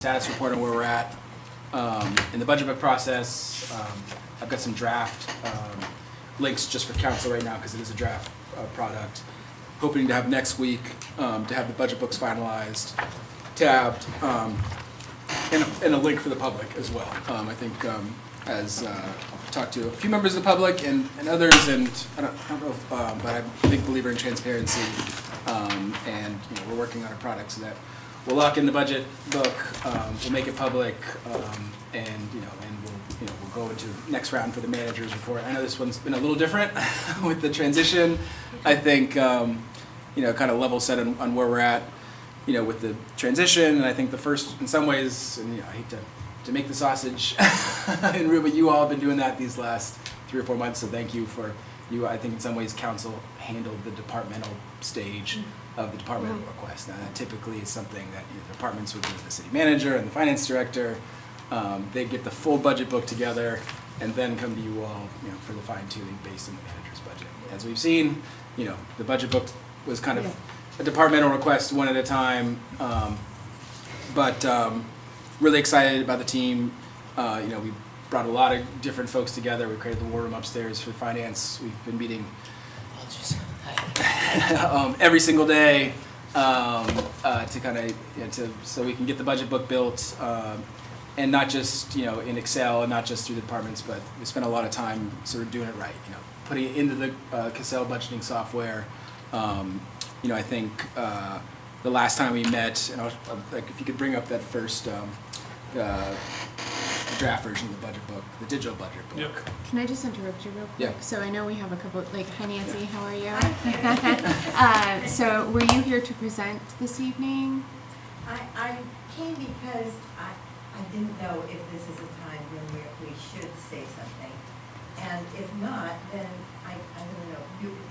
status report on where we're at in the budget book process. I've got some draft links just for council right now because it is a draft product. Hoping to have next week to have the budget books finalized, tabbed, and a link for the public as well. I think as talked to a few members of the public and others, and I don't know if, but I'm a big believer in transparency, and we're working on a product so that we'll lock in the budget book, we'll make it public, and we'll go into next round for the manager's report. I know this one's been a little different with the transition. I think kind of level set on where we're at, with the transition. And I think the first, in some ways, and I hate to make the sausage in room, but you all have been doing that these last 3 or 4 months. So thank you for you. I think in some ways council handled the departmental stage of the departmental request. Now that typically is something that the departments would do with the city manager and the finance director. They get the full budget book together and then come to you all, for the fine tuning based on the manager's budget. As we've seen, the budget book was kind of a departmental request one at a time, but really excited about the team. We brought a lot of different folks together. We created the war room upstairs for finance. We've been meeting every single day to kind of so we can get the budget book built, and not just in Excel and not just through the departments, but we spent a lot of time sort of doing it right. Putting it into the Cassell budgeting software. I think the last time we met, and if you could bring up that first draft version of the budget book, the digital budget book. Yep. Can I just interrupt you real quick? Yeah. So I know we have a couple, hi Nancy, how are you? So were you here to present this evening? I came because I didn't know if this is a time when we should say something. And if not, then I don't know.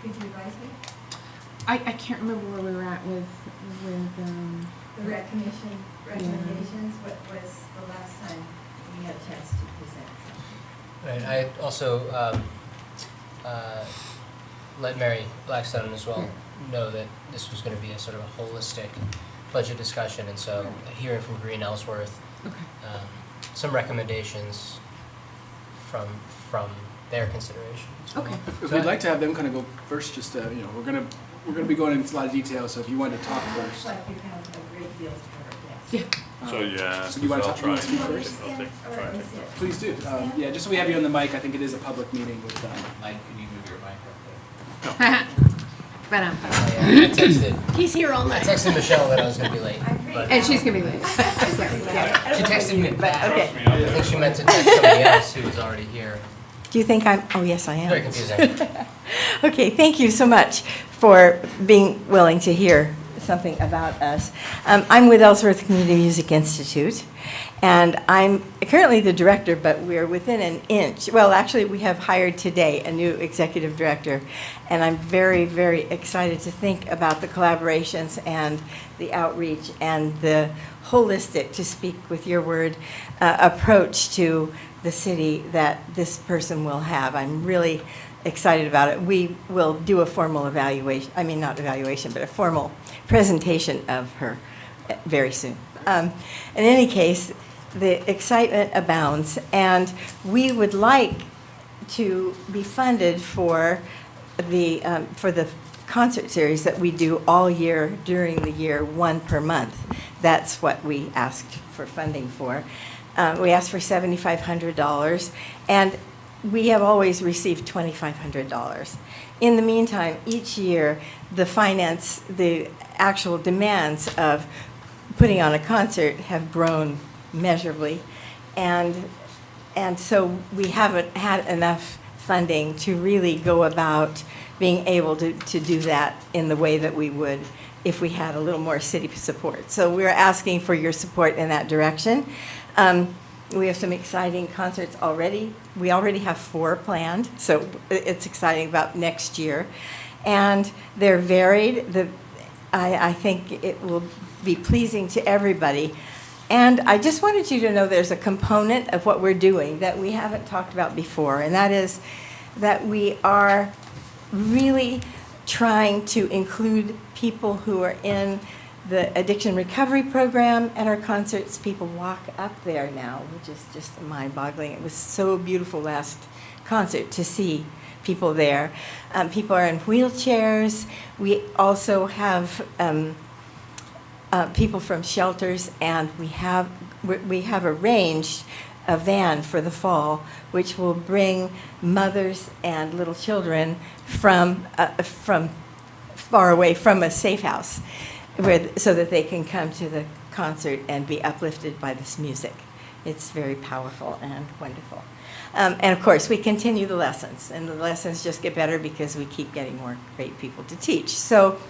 Could you advise me? I can't remember where we were at with The rec commission recommendations, what was the last time we had a chance to present something? Right. I also let Mary Blackstone as well know that this was going to be a sort of a holistic budget discussion, and so hearing from Green Ellsworth, some recommendations from their consideration. Okay. If we'd like to have them kind of go first, just we're gonna be going into a lot of detail. So if you wanted to talk first. Looks like you have a great deal to cover, yes. Yeah. So you want to I'll talk? try. You want to speak first? I'll take All right, let's sit. Please do. Just so we have you on the mic. I think it is a public meeting with. Mike, can you move your mic up there? I texted. He's here all I night. texted Michelle that I was going to be late, but And she's gonna be late. she texted me back. Okay. I think she meant to text somebody else who was already here. Do you think I'm, oh yes, I am. Very confusing. Okay, thank you so much for being willing to hear something about us. I'm with Ellsworth Community Music Institute, and I'm currently the director, but we're within an inch. Well, actually, we have hired today a new executive director, and I'm very, very excited to think about the collaborations and the outreach and the holistic, to speak with your word, approach to the city that this person will have. I'm really excited about it. We will do a formal evaluation, not evaluation, but a formal presentation of her very soon. In any case, the excitement abounds, and we would like to be funded for the concert series that we do all year during the year, one per month. That's what we asked for funding for. We asked for $7,500, and we have always received $2,500. In the meantime, each year, the actual demands of putting on a concert have grown measurably, and so we haven't had enough funding to really go about being able to do that in the way that we would if we had a little more city support. So we're asking for your support in that direction. We have some exciting concerts already. We already have 4 planned, so it's exciting about next year. And they're varied. I think it will be pleasing to everybody. And I just wanted you to know there's a component of what we're doing that we haven't talked about before, and that is that we are really trying to include people who are in the addiction recovery program at our concerts. People walk up there now, which is just mind-boggling. It was so beautiful last concert to see people there. People are in wheelchairs. We also have people from shelters, and we have arranged a van for the fall, which will bring mothers and little children from far away from a safe house, so that they can come to the concert and be uplifted by this music. It's very powerful and wonderful. And of course, we continue the lessons, and the lessons just get better because we keep getting more great people to teach. So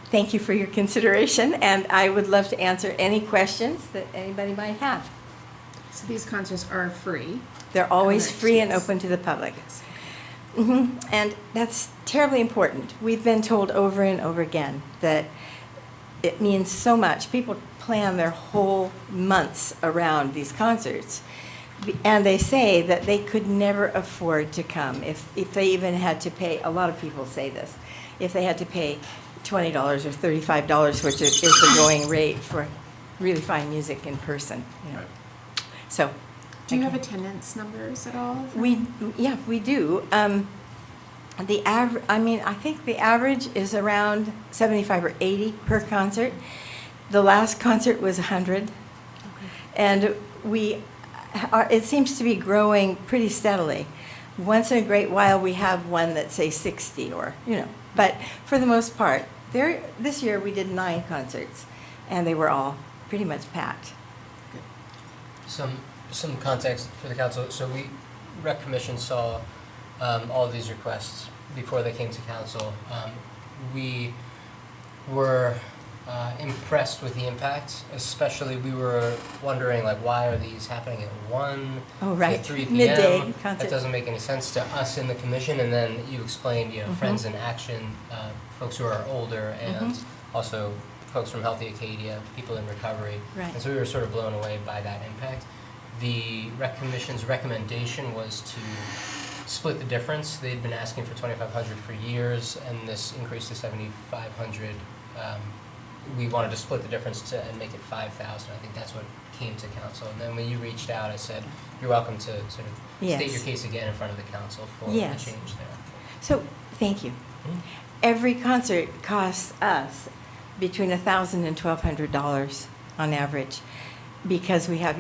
thank you for your consideration, and I would love to answer any questions that anybody might have. So these concerts are free. They're always Correct, free and yes. open to the public. And that's terribly important. We've been told over and over again that it means so much. People plan their whole months around these concerts. And they say that they could never afford to come if they even had to pay, a lot of people say this, if they had to pay $20 or $35, which is the going rate for really fine music in person. You know. Right. So. Do you have okay. attendance numbers at all? We do. I think the average is around 75 or 80 per concert. The last concert was 100. And it seems to be growing pretty steadily. Once in a great while, we have one that's, say, 60 or, But for the most part, this year we did 9 concerts, and they were all pretty much packed. Some context for the council. So Rec Commission saw all of these requests before they came to council. We were impressed with the impact. Especially, we were wondering, why are these happening at 1 right. to 3 p.m.? Midday concert. That doesn't make any sense to us in the commission. And then you explained, Friends in Action, folks who are older, and also folks from Healthy Acadia, people in recovery. Right. And so we were sort of blown away by that impact. The Rec Commission's recommendation was to split the difference. They'd been asking for $2,500 for years, and this increased to $7,500. We wanted to split the difference and make it $5,000. I think that's what came to council. And then when you reached out, I said, you're welcome to sort of state your case again in front of the council for the change there. So, thank you. Every concert costs us between $1,000 and $1,200 on average, because we have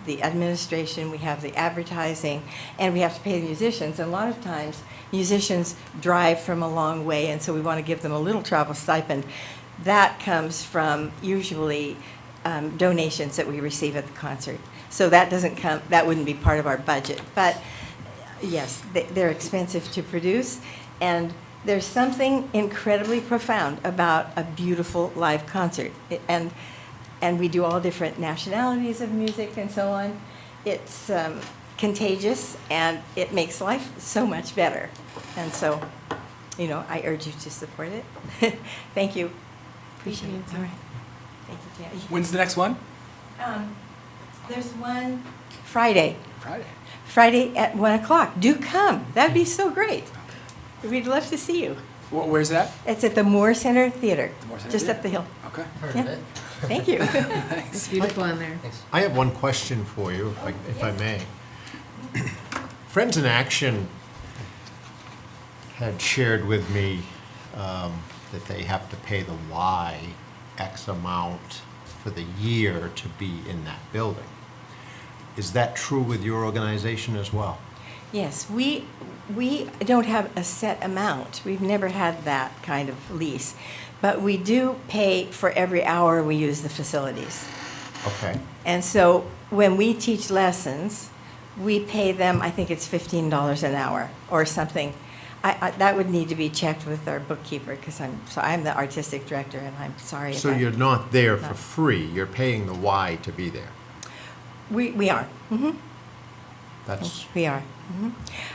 the administration, we have the advertising, and we have to pay the musicians. And a lot of times, musicians drive from a long way, and so we want to give them a little travel stipend. That comes from usually donations that we receive at the concert. So that wouldn't be part of our budget. But yes, they're expensive to produce, and there's something incredibly profound about a beautiful live concert. And we do all different nationalities of music and so on. It's contagious, and it makes life so much better. And so, I urge you to support it. Thank you. Appreciate it. Nancy. All right. Thank you, Jan. When's the next one? There's one Friday. Friday. Friday at 1 o'clock. Do come. That'd be so great. We'd love to see you. Where's that? It's at the Moore Center Theater, Moore Center just Theater? up the hill. Okay. Heard Yeah. of it? Thank you. It's Thanks. beautiful in there. Thanks. I have one question for you, if I may. Friends in Action had shared with me that they have to pay the Y X amount for the year to be in that building. Is that true with your organization as well? Yes, we don't have a set amount. We've never had that kind of lease. But we do pay for every hour we use the facilities. Okay. And so when we teach lessons, we pay them, I think it's $15 an hour or something. That would need to be checked with our bookkeeper, because I'm the artistic director, and I'm sorry if So I- you're not there for No. free, you're paying the Y to be there? We are. That's, We are.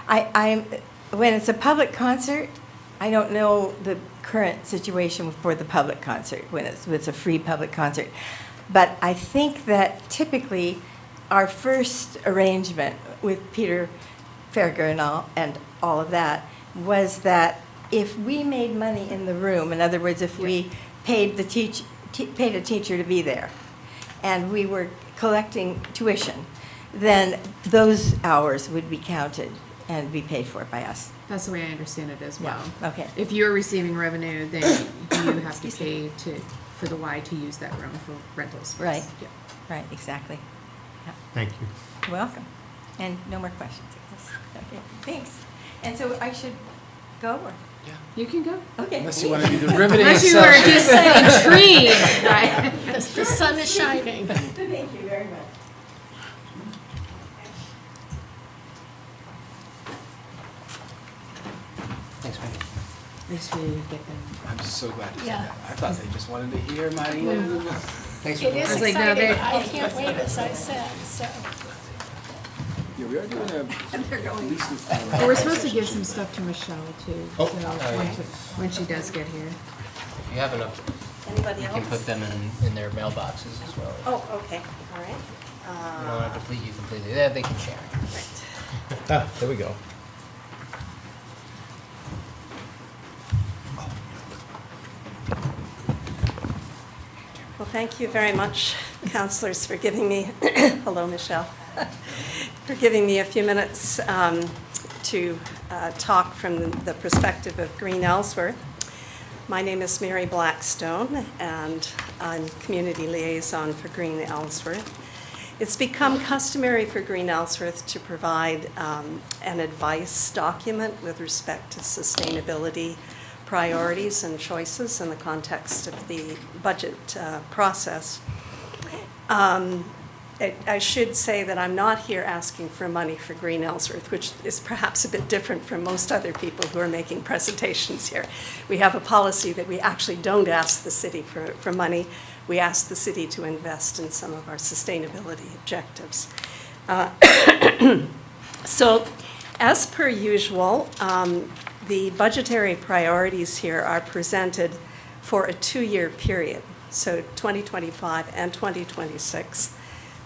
When it's a public concert, I don't know the current situation for the public concert, when it's a free public concert. But I think that typically our first arrangement with Peter Farragher and all of that was that if we made money in the room, in other words, if we paid the paid a teacher to be there, and we were collecting tuition, then those hours would be counted and be paid for by us. That's the way I understand it as well. Okay. If you're receiving revenue, then you have to pay for the Y to use that room for rental space. Right. Yeah. Right, exactly. Yeah. Thank you. You're welcome. And no more questions, I guess. Okay, thanks. And so I should go, or? You can go. Okay. Unless you want to do the riveting Unless you were section. just intrigued. Right. The sun is shining. Thank you very much. Thanks, Maggie. At least we get them. I'm so glad you said Yeah. that. I thought they just wanted to hear my little. Thanks for It the is I was like, no, exciting. they- I can't wait, as I said, so. Yeah, we are doing a leasing. But we're supposed to give some stuff to Michelle too. Oh. So when she does get here. If you have enough, Anybody you else? can put them in their mailboxes as well. Oh, okay, all right. You don't want to deplete you completely. They can share. Ah, there we go. Well, thank you very much, counselors, for giving me, hello, Michelle, for giving me a few minutes to talk from the perspective of Green Ellsworth. My name is Mary Blackstone, and I'm Community Liaison for Green Ellsworth. It's become customary for Green Ellsworth to provide an advice document with respect to sustainability priorities and choices in the context of the budget process. I should say that I'm not here asking for money for Green Ellsworth, which is perhaps a bit different from most other people who are making presentations here. We have a policy that we actually don't ask the city for money. We ask the city to invest in some of our sustainability objectives. So, as per usual, the budgetary priorities here are presented for a 2-year period, so 2025 and 2026.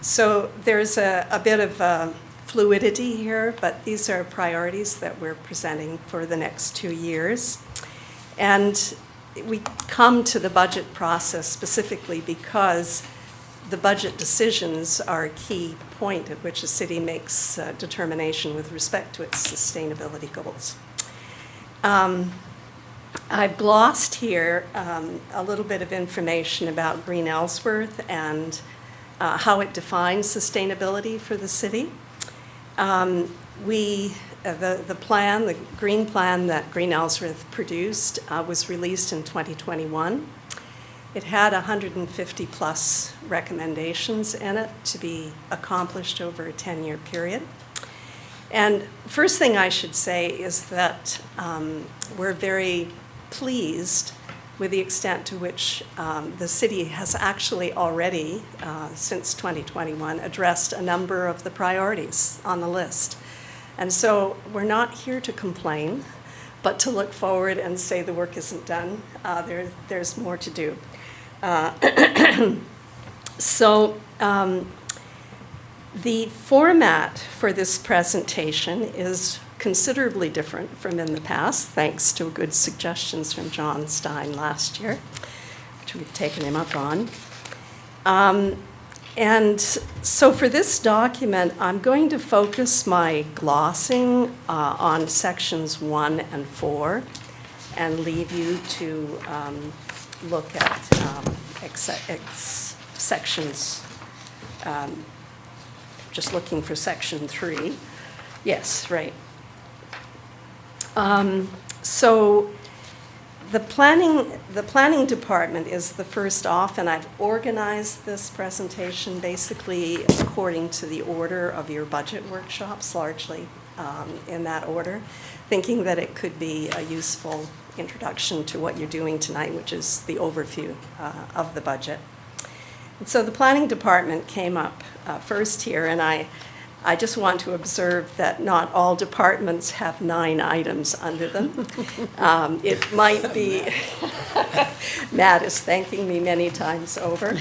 So there's a bit of fluidity here, but these are priorities that we're presenting for the next 2 years. And we come to the budget process specifically because the budget decisions are a key point at which a city makes a determination with respect to its sustainability goals. I've glossed here a little bit of information about Green Ellsworth and how it defines sustainability for the city. The plan, the green plan that Green Ellsworth produced was released in 2021. It had 150 plus recommendations in it to be accomplished over a 10-year period. And first thing I should say is that we're very pleased with the extent to which the city has actually already, since 2021, addressed a number of the priorities on the list. And so we're not here to complain, but to look forward and say the work isn't done. There's more to do. So the format for this presentation is considerably different from in the past, thanks to good suggestions from John Stein last year, which we've taken him up on. And so for this document, I'm going to focus my glossing on sections 1 and 4 and leave you to look at sections, just looking for section 3. Yes, right. So the planning department is the first off, and I've organized this presentation basically according to the order of your budget workshops, largely in that order, thinking that it could be a useful introduction to what you're doing tonight, which is the overview of the budget. And so the planning department came up first here, and I just want to observe that not all departments have 9 items under them. It might be, Matt is thanking me many times over,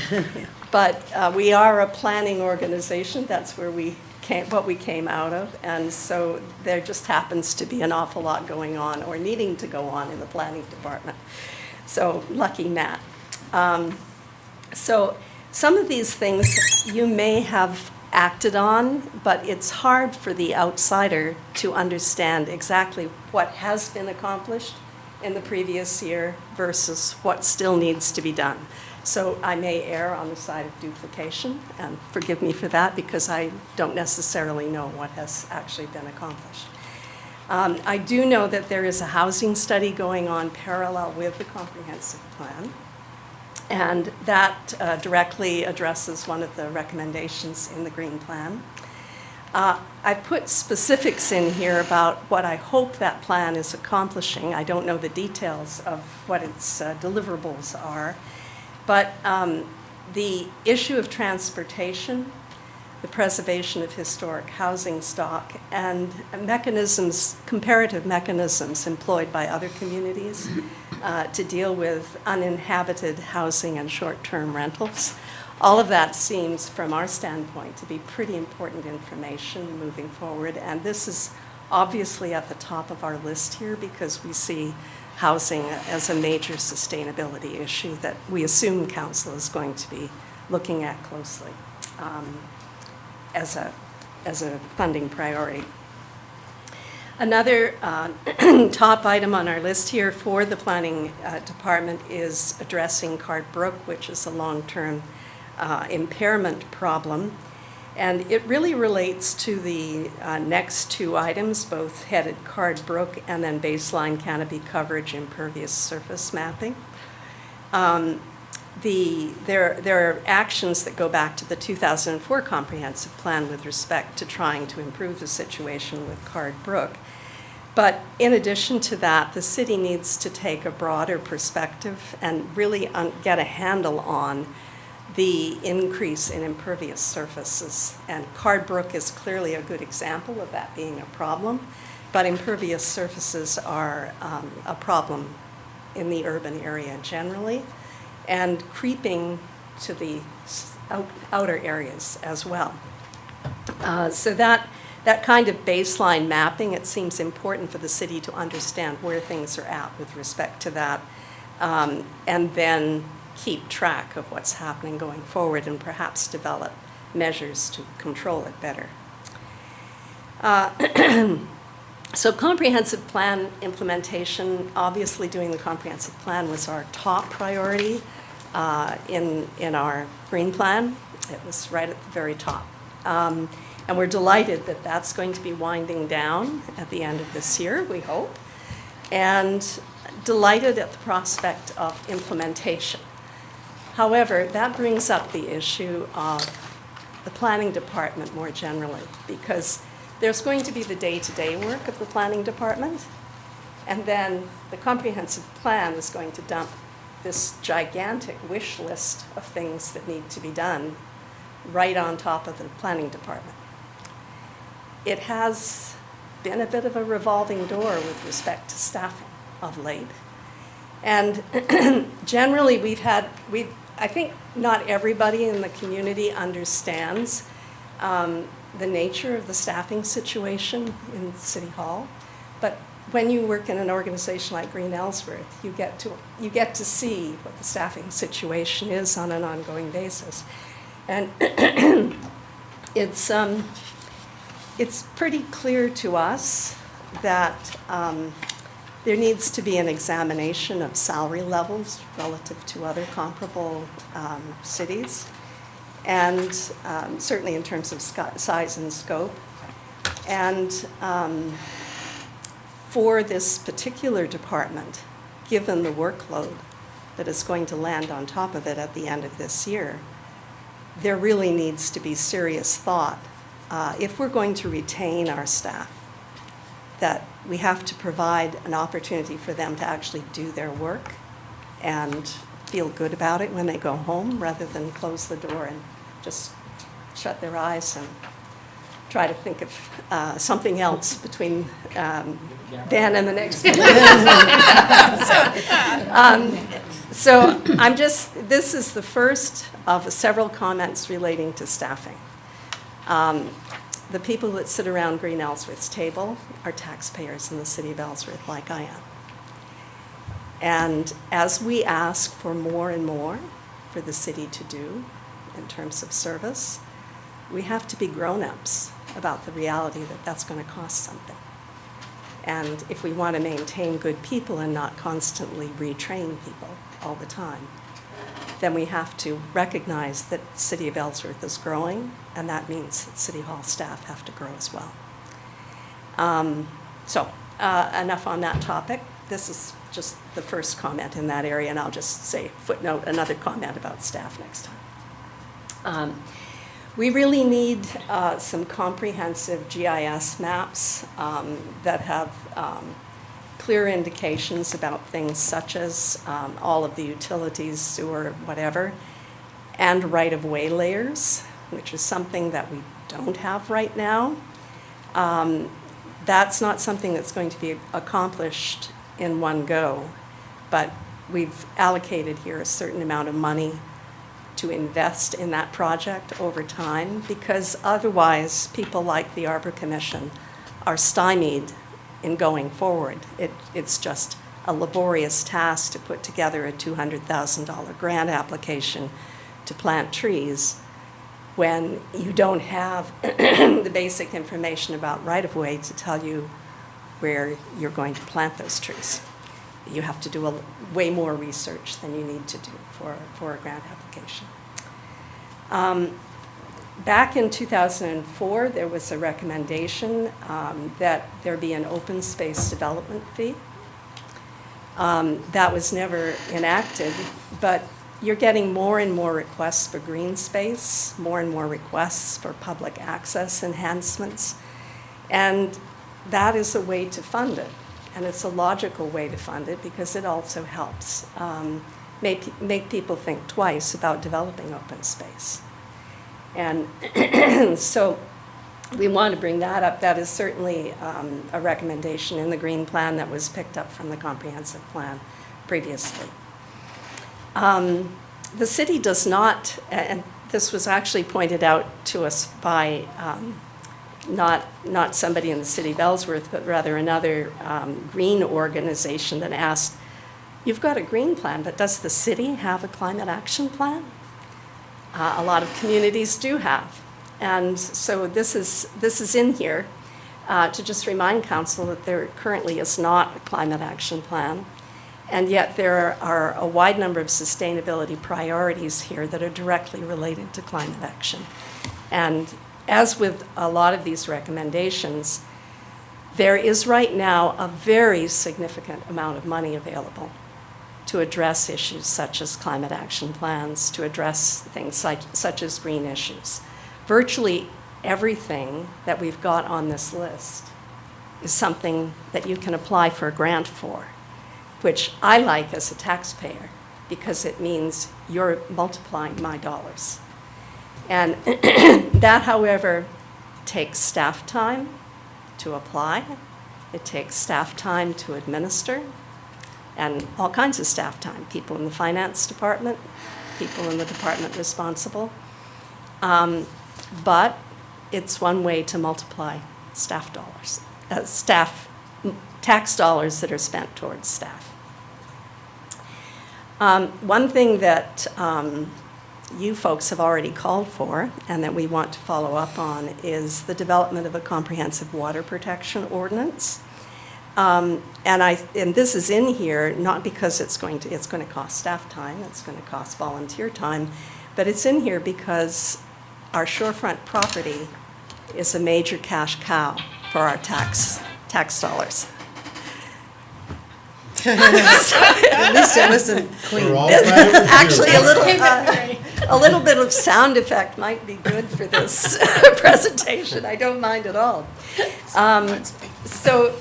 but we are a planning organization. That's where what we came out of, and so there just happens to be an awful lot going on or needing to go on in the planning department. So lucky Matt. So some of these things you may have acted on, but it's hard for the outsider to understand exactly what has been accomplished in the previous year versus what still needs to be done. So I may err on the side of duplication, and forgive me for that because I don't necessarily know what has actually been accomplished. I do know that there is a housing study going on parallel with the comprehensive plan, and that directly addresses one of the recommendations in the Green Plan. I put specifics in here about what I hope that plan is accomplishing. I don't know the details of what its deliverables are, but the issue of transportation, the preservation of historic housing stock, and mechanisms, comparative mechanisms employed by other communities to deal with uninhabited housing and short-term rentals. All of that seems, from our standpoint, to be pretty important information moving forward. And this is obviously at the top of our list here because we see housing as a major sustainability issue that we assume council is going to be looking at closely as a funding priority. Another top item on our list here for the planning department is addressing Card Brook, which is a long-term impairment problem. And it really relates to the next two items, both headed Card Brook and then baseline canopy coverage impervious surface mapping. There are actions that go back to the 2004 comprehensive plan with respect to trying to improve the situation with Card Brook. But in addition to that, the city needs to take a broader perspective and really get a handle on the increase in impervious surfaces. And Card Brook is clearly a good example of that being a problem, but impervious surfaces are a problem in the urban area generally, and creeping to the outer areas as well. So that kind of baseline mapping, it seems important for the city to understand where things are at with respect to that, and then keep track of what's happening going forward and perhaps develop measures to control it better. So comprehensive plan implementation, obviously doing the comprehensive plan was our top priority in our green plan. It was right at the very top. And we're delighted that that's going to be winding down at the end of this year, we hope, and delighted at the prospect of implementation. However, that brings up the issue of the planning department more generally, because there's going to be the day-to-day work of the planning department, and then the comprehensive plan is going to dump this gigantic wish list of things that need to be done right on top of the planning department. It has been a bit of a revolving door with respect to staffing of late. And generally I think not everybody in the community understands the nature of the staffing situation in City Hall. But when you work in an organization like Green Ellsworth, you get to see what the staffing situation is on an ongoing basis. And it's pretty clear to us that there needs to be an examination of salary levels relative to other comparable cities, and certainly in terms of size and scope. And for this particular department, given the workload that is going to land on top of it at the end of this year, there really needs to be serious thought. If we're going to retain our staff, that we have to provide an opportunity for them to actually do their work and feel good about it when they go home, rather than close the door and just shut their eyes and try to think of something else between then and the next meeting. So this is the first of several comments relating to staffing. The people that sit around Green Ellsworth's table are taxpayers in the city of Ellsworth, like I am. And as we ask for more and more for the city to do in terms of service, we have to be grown-ups about the reality that that's going to cost something. And if we want to maintain good people and not constantly retrain people all the time, then we have to recognize that the city of Ellsworth is growing, and that means that City Hall staff have to grow as well. Enough on that topic. This is just the first comment in that area, and I'll just say, footnote, another comment about staff next time. We really need some comprehensive GIS maps that have clear indications about things such as all of the utilities, sewer, whatever, and right-of-way layers, which is something that we don't have right now. That's not something that's going to be accomplished in one go, but we've allocated here a certain amount of money to invest in that project over time, because otherwise people like the Arbor Commission are stymied in going forward. It's just a laborious task to put together a $200,000 grant application to plant trees when you don't have the basic information about right-of-way to tell you where you're going to plant those trees. You have to do way more research than you need to do for a grant application. Back in 2004, there was a recommendation that there be an open space development fee. That was never enacted, but you're getting more and more requests for green space, more and more requests for public access enhancements, and that is a way to fund it. And it's a logical way to fund it because it also helps make people think twice about developing open space. And so we want to bring that up. That is certainly a recommendation in the green plan that was picked up from the comprehensive plan previously. The city does not, and this was actually pointed out to us by not somebody in the city of Ellsworth, but rather another green organization that asked, you've got a green plan, but does the city have a climate action plan? A lot of communities do have. And so this is in here to just remind council that there currently is not a climate action plan. And yet there are a wide number of sustainability priorities here that are directly related to climate action. And as with a lot of these recommendations, there is right now a very significant amount of money available to address issues such as climate action plans, to address things such as green issues. Virtually everything that we've got on this list is something that you can apply for a grant for, which I like as a taxpayer because it means you're multiplying my dollars. And that, however, takes staff time to apply. It takes staff time to administer, and all kinds of staff time, people in the finance department, people in the department responsible. But it's one way to multiply staff dollars, tax dollars that are spent towards staff. One thing that you folks have already called for and that we want to follow up on is the development of a comprehensive water protection ordinance. And this is in here not because it's going to cost staff time, it's going to cost volunteer time, but it's in here because our shorefront property is a major cash cow for our tax dollars. At least it wasn't clean. Actually, a little bit of sound effect might be good for this presentation. I don't mind at all. So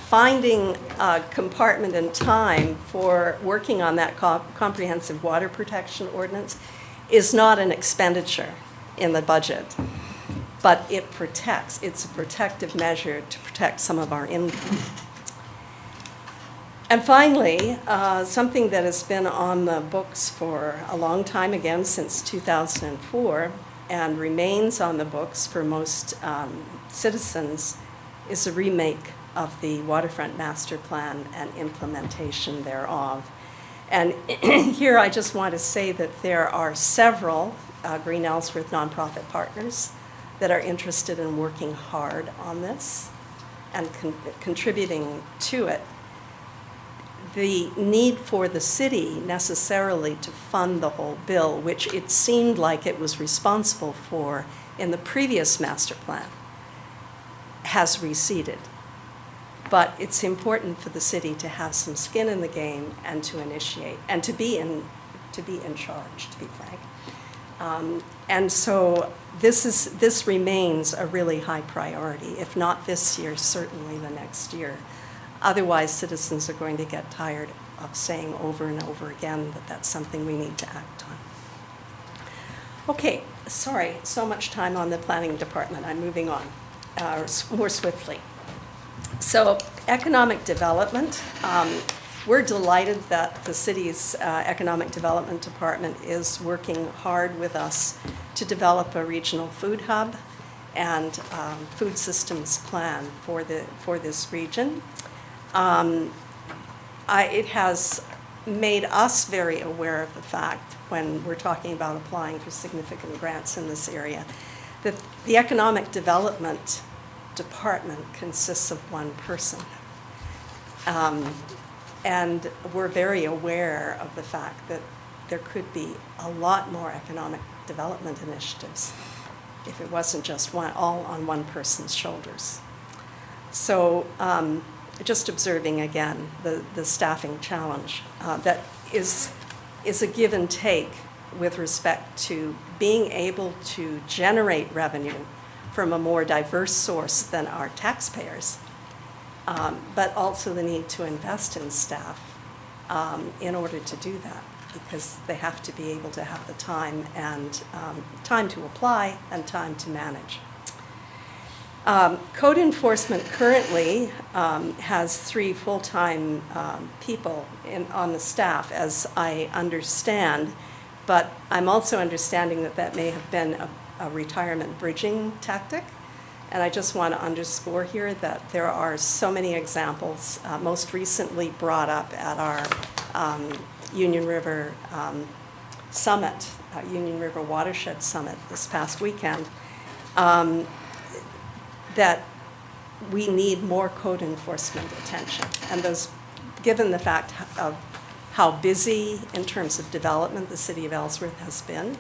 finding a compartment and time for working on that comprehensive water protection ordinance is not an expenditure in the budget, but it's a protective measure to protect some of our income. And finally, something that has been on the books for a long time, again, since 2004, and remains on the books for most citizens, is a remake of the Waterfront Master Plan and implementation thereof. And here I just want to say that there are several Green Ellsworth nonprofit partners that are interested in working hard on this and contributing to it. The need for the city necessarily to fund the whole bill, which it seemed like it was responsible for in the previous master plan, has receded. But it's important for the city to have some skin in the game and to initiate and to be in charge, to be frank. And so this remains a really high priority, if not this year, certainly the next year. Otherwise, citizens are going to get tired of saying over and over again that that's something we need to act on. Okay, sorry, so much time on the planning department. I'm moving on more swiftly. So economic development, we're delighted that the city's economic development department is working hard with us to develop a regional food hub and food systems plan for this region. It has made us very aware of the fact, when we're talking about applying for significant grants in this area, that the economic development department consists of one person. And we're very aware of the fact that there could be a lot more economic development initiatives if it wasn't just all on one person's shoulders. So just observing again the staffing challenge that is a give and take with respect to being able to generate revenue from a more diverse source than our taxpayers, but also the need to invest in staff in order to do that, because they have to be able to have the time and time to apply and time to manage. Code enforcement currently has 3 full-time people on the staff, as I understand, but I'm also understanding that may have been a retirement bridging tactic. And I just want to underscore here that there are so many examples, most recently brought up at our Union River Summit, Union River Watershed Summit this past weekend, that we need more code enforcement attention. And those, given the fact of how busy in terms of development the city of Ellsworth has been,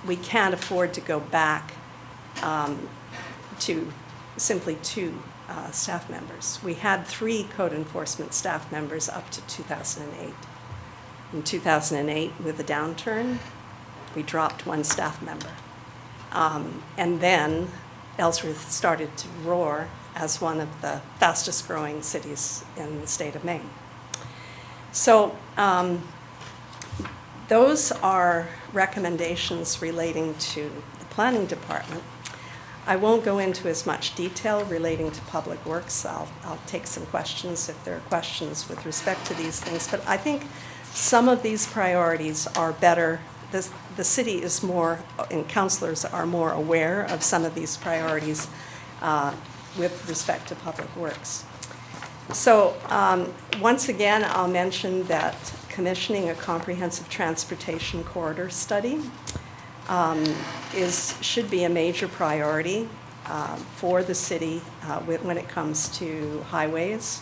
we can't afford to go back to simply 2 staff members. We had 3 code enforcement staff members up to 2008. In 2008, with the downturn, we dropped 1 staff member. And then Ellsworth started to roar as one of the fastest growing cities in the state of Maine. So those are recommendations relating to the planning department. I won't go into as much detail relating to public works. I'll take some questions if there are questions with respect to these things. But I think some of these priorities are better. The city is more, and councilors are more aware of some of these priorities with respect to public works. So once again, I'll mention that commissioning a comprehensive transportation corridor study should be a major priority for the city when it comes to highways,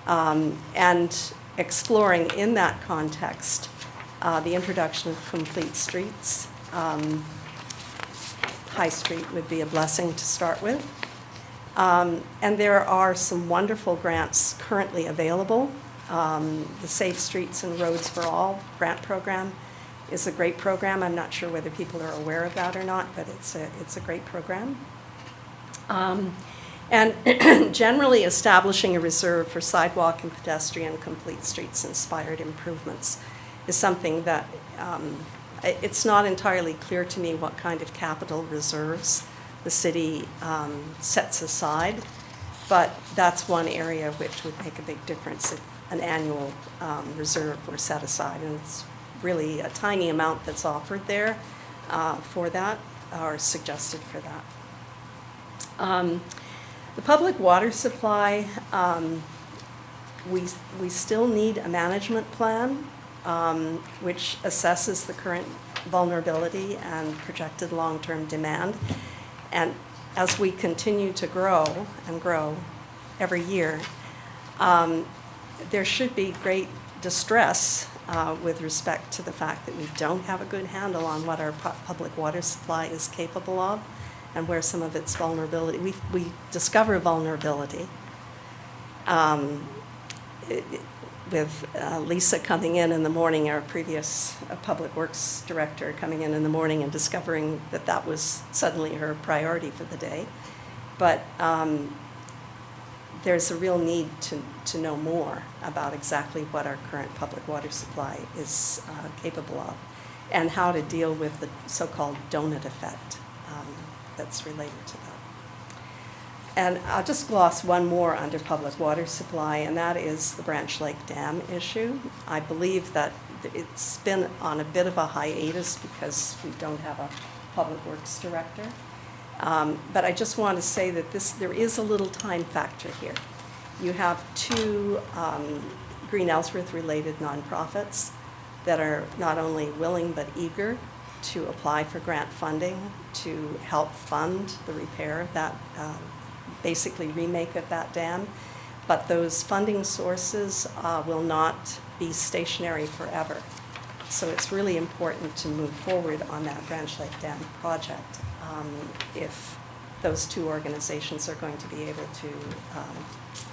and exploring in that context the introduction of complete streets. High Street would be a blessing to start with. And there are some wonderful grants currently available. The Safe Streets and Roads for All grant program is a great program. I'm not sure whether people are aware of that or not, but it's a great program. And generally establishing a reserve for sidewalk and pedestrian complete streets inspired improvements is something that it's not entirely clear to me what kind of capital reserves the city sets aside, but that's one area which would make a big difference if an annual reserve were set aside. And it's really a tiny amount that's offered there for that, or suggested for that. The public water supply, we still need a management plan, which assesses the current vulnerability and projected long-term demand. And as we continue to grow and grow every year, there should be great distress with respect to the fact that we don't have a good handle on what our public water supply is capable of and where some of its vulnerability, we discover vulnerability. With Lisa coming in the morning, our previous Public Works Director coming in the morning and discovering that that was suddenly her priority for the day. But there's a real need to know more about exactly what our current public water supply is capable of and how to deal with the so-called donut effect that's related to that. And I'll just gloss one more under public water supply, and that is the Branch Lake Dam issue. I believe that it's been on a bit of a hiatus because we don't have a Public Works Director. But I just want to say that there is a little time factor here. You have two Green Ellsworth related nonprofits that are not only willing but eager to apply for grant funding to help fund the repair of that, basically remake of that dam. But those funding sources will not be stationary forever. So it's really important to move forward on that Branch Lake Dam project if those two organizations are going to be able to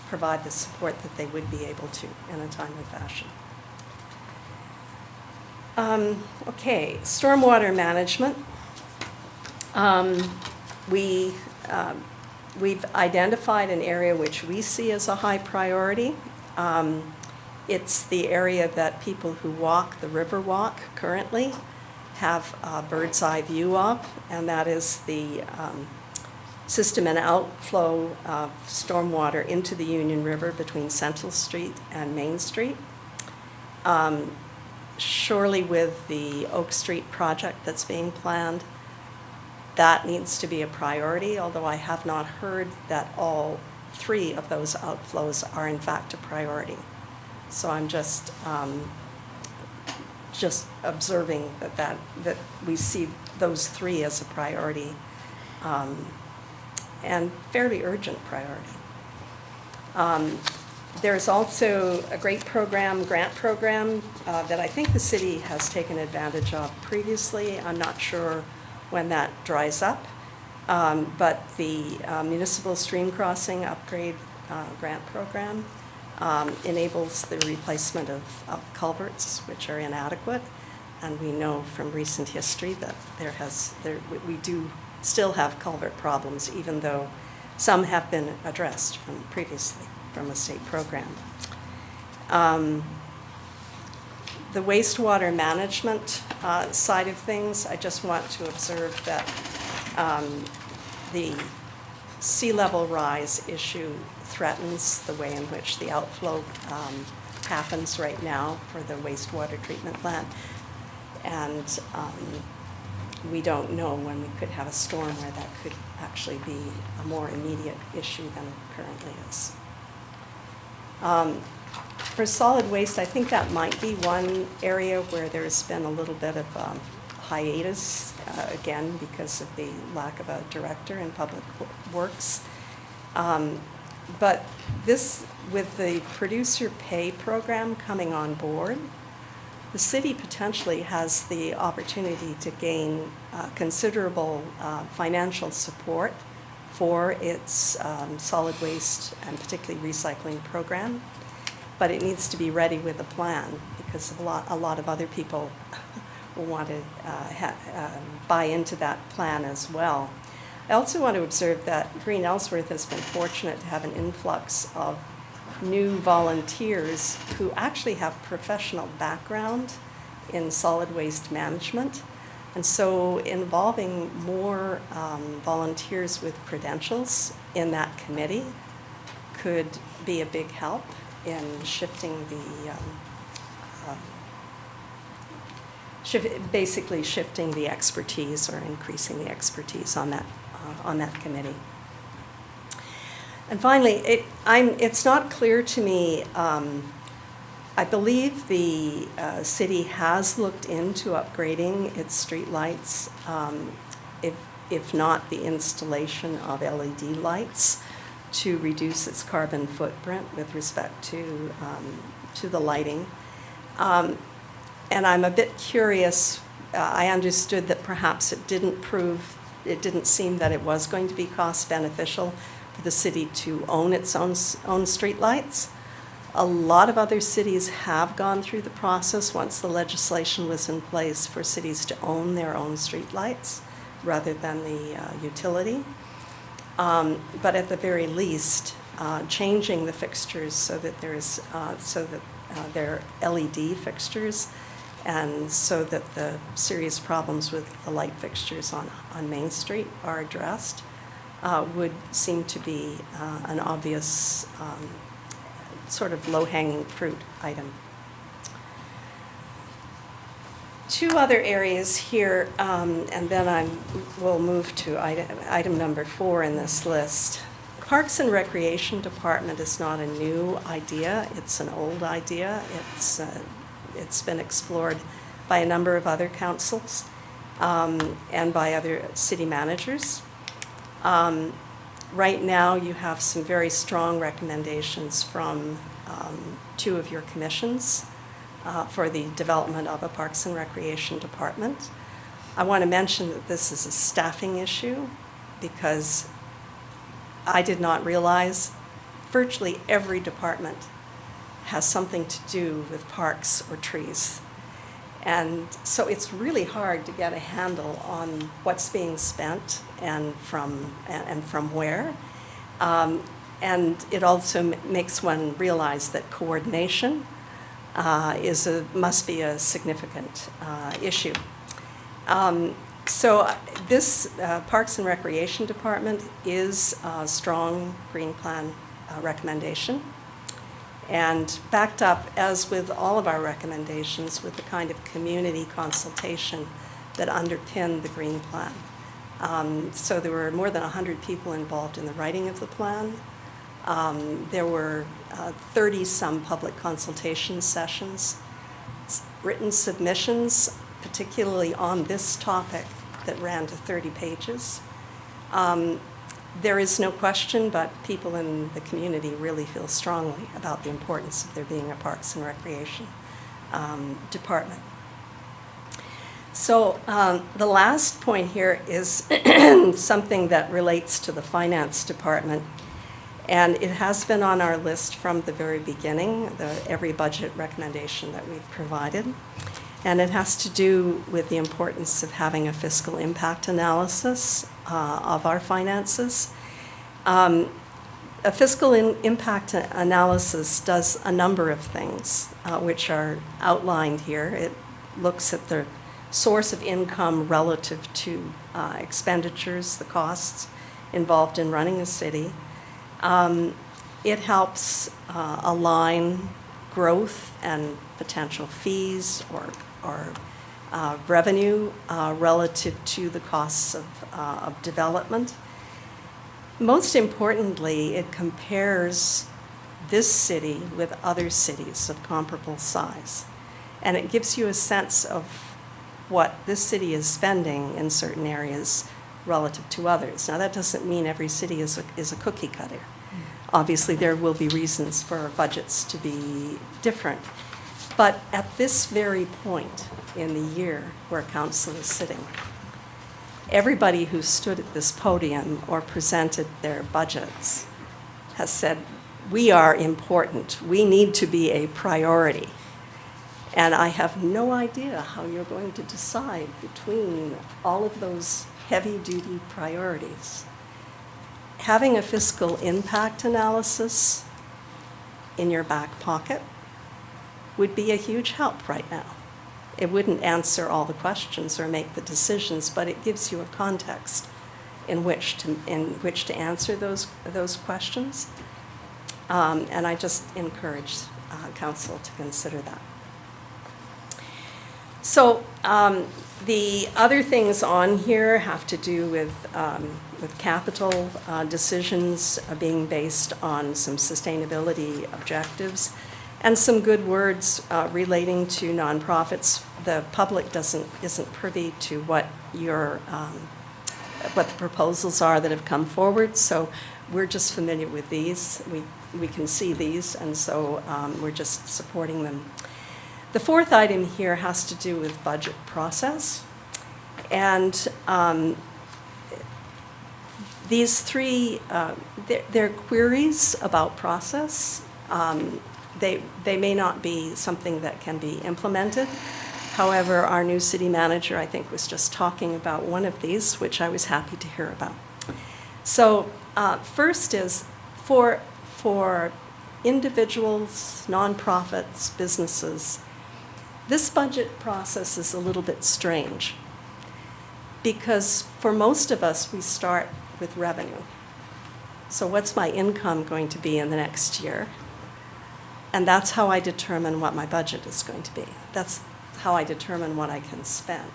provide the support that they would be able to in a timely fashion. Okay, stormwater management. We've identified an area which we see as a high priority. It's the area that people who walk the Riverwalk currently have a bird's eye view of, and that is the system and outflow of stormwater into the Union River between Central Street and Main Street. Surely with the Oak Street project that's being planned, that needs to be a priority, although I have not heard that all three of those outflows are in fact a priority. So I'm just observing that we see those three as a priority and fairly urgent priority. There's also a great grant program that I think the city has taken advantage of previously. I'm not sure when that dries up, but the Municipal Stream Crossing Upgrade Grant Program enables the replacement of culverts which are inadequate, and we know from recent history that we do still have culvert problems, even though some have been addressed previously from a state program. The wastewater management side of things, I just want to observe that the sea level rise issue threatens the way in which the outflow happens right now for the wastewater treatment plant. And we don't know when we could have a storm where that could actually be a more immediate issue than it currently is. For solid waste, I think that might be one area where there's been a little bit of hiatus, again, because of the lack of a director in Public Works. But this, with the producer pay program coming on board, the city potentially has the opportunity to gain considerable financial support for its solid waste and particularly recycling program. But it needs to be ready with a plan because a lot of other people will want to buy into that plan as well. I also want to observe that Green Ellsworth has been fortunate to have an influx of new volunteers who actually have professional background in solid waste management. And so involving more volunteers with credentials in that committee could be a big help in shifting basically shifting the expertise or increasing the expertise on that committee. And finally, it's not clear to me, I believe the city has looked into upgrading its streetlights, if not the installation of LED lights to reduce its carbon footprint with respect to the lighting. And I'm a bit curious, I understood that perhaps it didn't seem that it was going to be cost beneficial for the city to own its own streetlights. A lot of other cities have gone through the process once the legislation was in place for cities to own their own streetlights rather than the utility. But at the very least, changing the fixtures so that they're LED fixtures, and so that the serious problems with the light fixtures on Main Street are addressed, would seem to be an obvious sort of low-hanging fruit item. Two other areas here, and then we'll move to item number 4 in this list. Parks and Recreation Department is not a new idea, it's an old idea. It's been explored by a number of other councils and by other city managers. Right now, you have some very strong recommendations from 2 of your commissions for the development of a Parks and Recreation Department. I want to mention that this is a staffing issue because I did not realize virtually every department has something to do with parks or trees. And so it's really hard to get a handle on what's being spent and from where. And it also makes one realize that coordination must be a significant issue. So this Parks and Recreation Department is a strong green plan recommendation, and backed up, as with all of our recommendations, with the kind of community consultation that underpinned the green plan. So there were more than 100 people involved in the writing of the plan. There were 30-some public consultation sessions, written submissions, particularly on this topic, that ran to 30 pages. There is no question, but people in the community really feel strongly about the importance of there being a Parks and Recreation Department. So the last point here is something that relates to the Finance Department. And it has been on our list from the very beginning, every budget recommendation that we've provided. And it has to do with the importance of having a fiscal impact analysis of our finances. A fiscal impact analysis does a number of things, which are outlined here. It looks at the source of income relative to expenditures, the costs involved in running a city. It helps align growth and potential fees or revenue relative to the costs of development. Most importantly, it compares this city with other cities of comparable size. And it gives you a sense of what this city is spending in certain areas relative to others. Now, that doesn't mean every city is a cookie cutter. Obviously, there will be reasons for budgets to be different. But at this very point in the year where council is sitting, everybody who stood at this podium or presented their budgets has said, we are important. We need to be a priority. And I have no idea how you're going to decide between all of those heavy-duty priorities. Having a fiscal impact analysis in your back pocket would be a huge help right now. It wouldn't answer all the questions or make the decisions, but it gives you a context in which to answer those questions. And I just encourage council to consider that. So The other things on here have to do with capital decisions being based on some sustainability objectives and some good words relating to nonprofits. The public isn't privy to what the proposals are that have come forward, so we're just familiar with these. We can see these, and so we're just supporting them. The fourth item here has to do with budget process. And these three, they're queries about process. They may not be something that can be implemented. However, our new city manager, I think, was just talking about one of these, which I was happy to hear about. So first is for individuals, nonprofits, businesses, this budget process is a little bit strange because for most of us, we start with revenue. So what's my income going to be in the next year? And that's how I determine what my budget is going to be. That's how I determine what I can spend.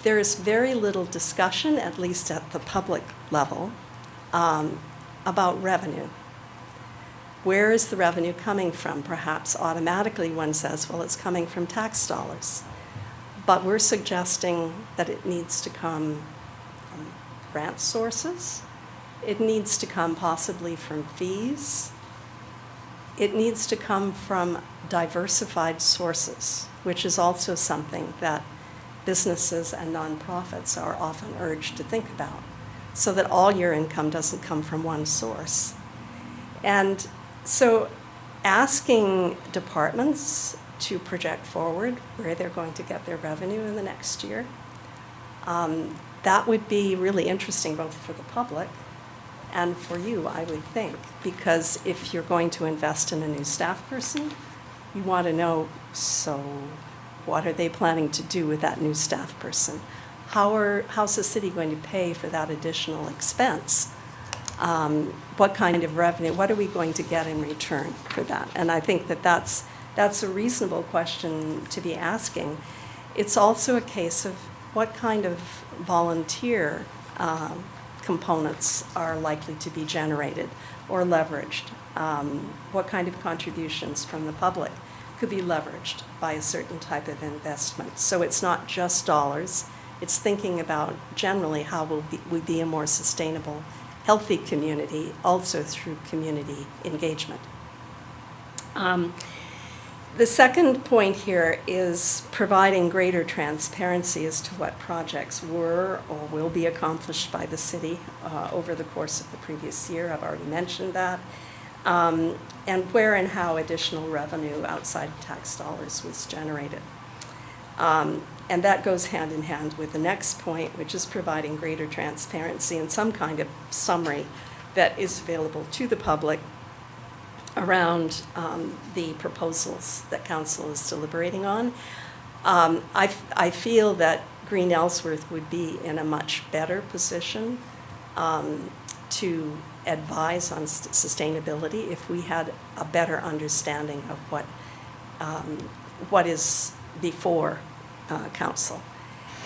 There is very little discussion, at least at the public level, about revenue. Where is the revenue coming from? Perhaps automatically one says, well, it's coming from tax dollars. But we're suggesting that it needs to come from grant sources. It needs to come possibly from fees. It needs to come from diversified sources, which is also something that businesses and nonprofits are often urged to think about, so that all your income doesn't come from one source. And so asking departments to project forward where they're going to get their revenue in the next year, that would be really interesting both for the public and for you, I would think, because if you're going to invest in a new staff person, you want to know, so what are they planning to do with that new staff person? How's the city going to pay for that additional expense? What kind of revenue, what are we going to get in return for that? And I think that that's a reasonable question to be asking. It's also a case of what kind of volunteer components are likely to be generated or leveraged. What kind of contributions from the public could be leveraged by a certain type of investment. So it's not just dollars, it's thinking about generally how will we be a more sustainable, healthy community, also through community engagement. The second point here is providing greater transparency as to what projects were or will be accomplished by the city over the course of the previous year. I've already mentioned that. And where and how additional revenue outside of tax dollars was generated. And that goes hand in hand with the next point, which is providing greater transparency and some kind of summary that is available to the public around the proposals that council is deliberating on. I feel that Green Ellsworth would be in a much better position to advise on sustainability if we had a better understanding of what is before council,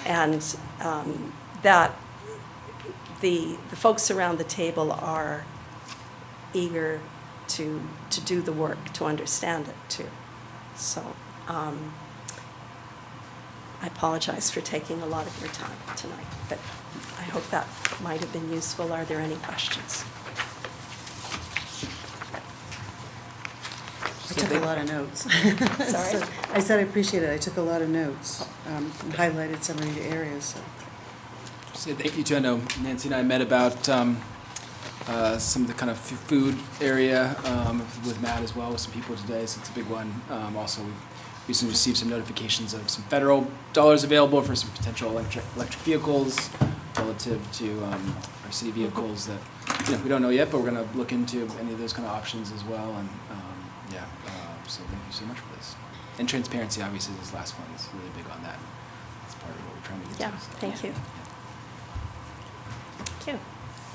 and that the folks around the table are eager to do the work, to understand it too. So I apologize for taking a lot of your time tonight, but I hope that might have been useful. Are there any questions? I took a lot of notes. Sorry? I said I appreciate it. I took a lot of notes and highlighted some of the areas. So. Say thank you to, I know Nancy and I met about some of the kind of food area with Matt as well, with some people today, so it's a big one. Also, we recently received some notifications of some federal dollars available for some potential electric vehicles relative to our city vehicles that we don't know yet, but we're going to look into any of those kind of options as well. And so thank you so much for this. And transparency, obviously, this last one is really big on that. It's part of what we're trying to get Yeah, to. So. thank you. Thank you.